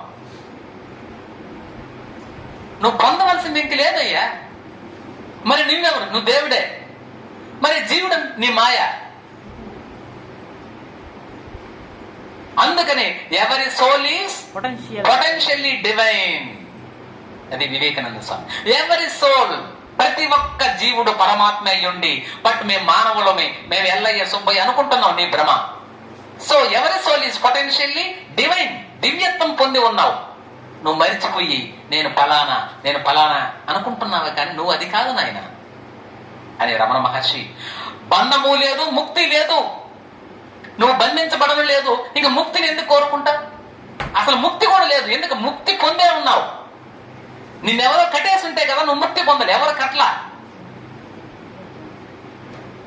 Speaker 2: నువ్వు పొందవలసింది ఇంక లేదయ్యా. మరి నువ్వెవరు? నువ్వు దేవుడే. మరి జీవుడు నీ మాయ. అందుకని ఎవరి సోల్ ఈస్ పొటెన్షియల్లీ డివైన్, అది వివేకానంద స్వామి. ఎవరి సోల్, ప్రతి ఒక్క జీవుడు పరమాత్మ అయ్యుండి, బట్ మేము మానవులమే, మేము ఎల్లయ్య సుబ్బయ్య అనుకుంటున్నాం, నీ భ్రమ. సో ఎవరి సోల్ ఈస్ పొటెన్షియల్లీ డివైన్, దివ్యత్వం పొంది ఉన్నావు. నువ్వు మరిచిపోయి నేను ఫలానా అనుకుంటున్నావే, కానీ నువ్వు అది కాదు నాయన అని రమణ మహర్షి. బంధము లేదు, ముక్తి లేదు, నువ్వు బంధించబడడం లేదు, ఇక ముక్తిని ఎందుకు కోరుకుంటా? అసలు ముక్తి కూడా లేదు, ఎందుకు? ముక్తి పొందే ఉన్నావు. నిన్నెవరో కట్టేసి ఉంటే కదా నువ్వు ముక్తి పొందలే. ఎవరు కట్టలా,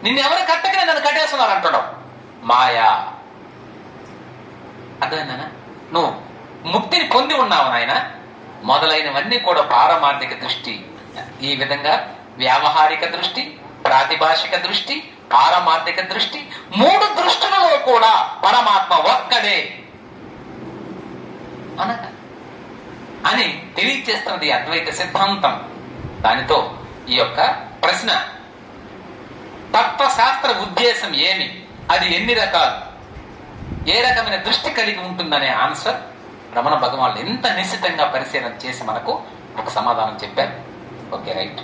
Speaker 2: నిన్నెవరు కట్టకనే నన్ను కట్టేస్తున్నారు అంటున్నావు, మాయా. అర్థమైందనా? నువ్వు ముక్తిని పొంది ఉన్నావు నాయన. మొదలైనవన్నీ కూడా పారమార్థిక దృష్టి. ఈ విధంగా వ్యావహారిక దృష్టి, ప్రాతిభాషిక దృష్టి, పారమార్థిక దృష్టి, 3 దృష్టులలో కూడా పరమాత్మ ఒక్కడే అనగా అని తెలియజేస్తున్నది అద్వైత సిద్ధాంతం. దానితో ఈ యొక్క ప్రశ్న, తత్వశాస్త్ర ఉద్దేశం ఏమి, అది ఎన్ని రకాలు, ఏ రకమైన దృష్టి కలిగి ఉంటుందనే ఆన్సర్ రమణ భగవాన్లు ఎంత నిశ్చితంగా పరిశీలన చేసి మనకు ఒక సమాధానం చెప్పారు. Okay right.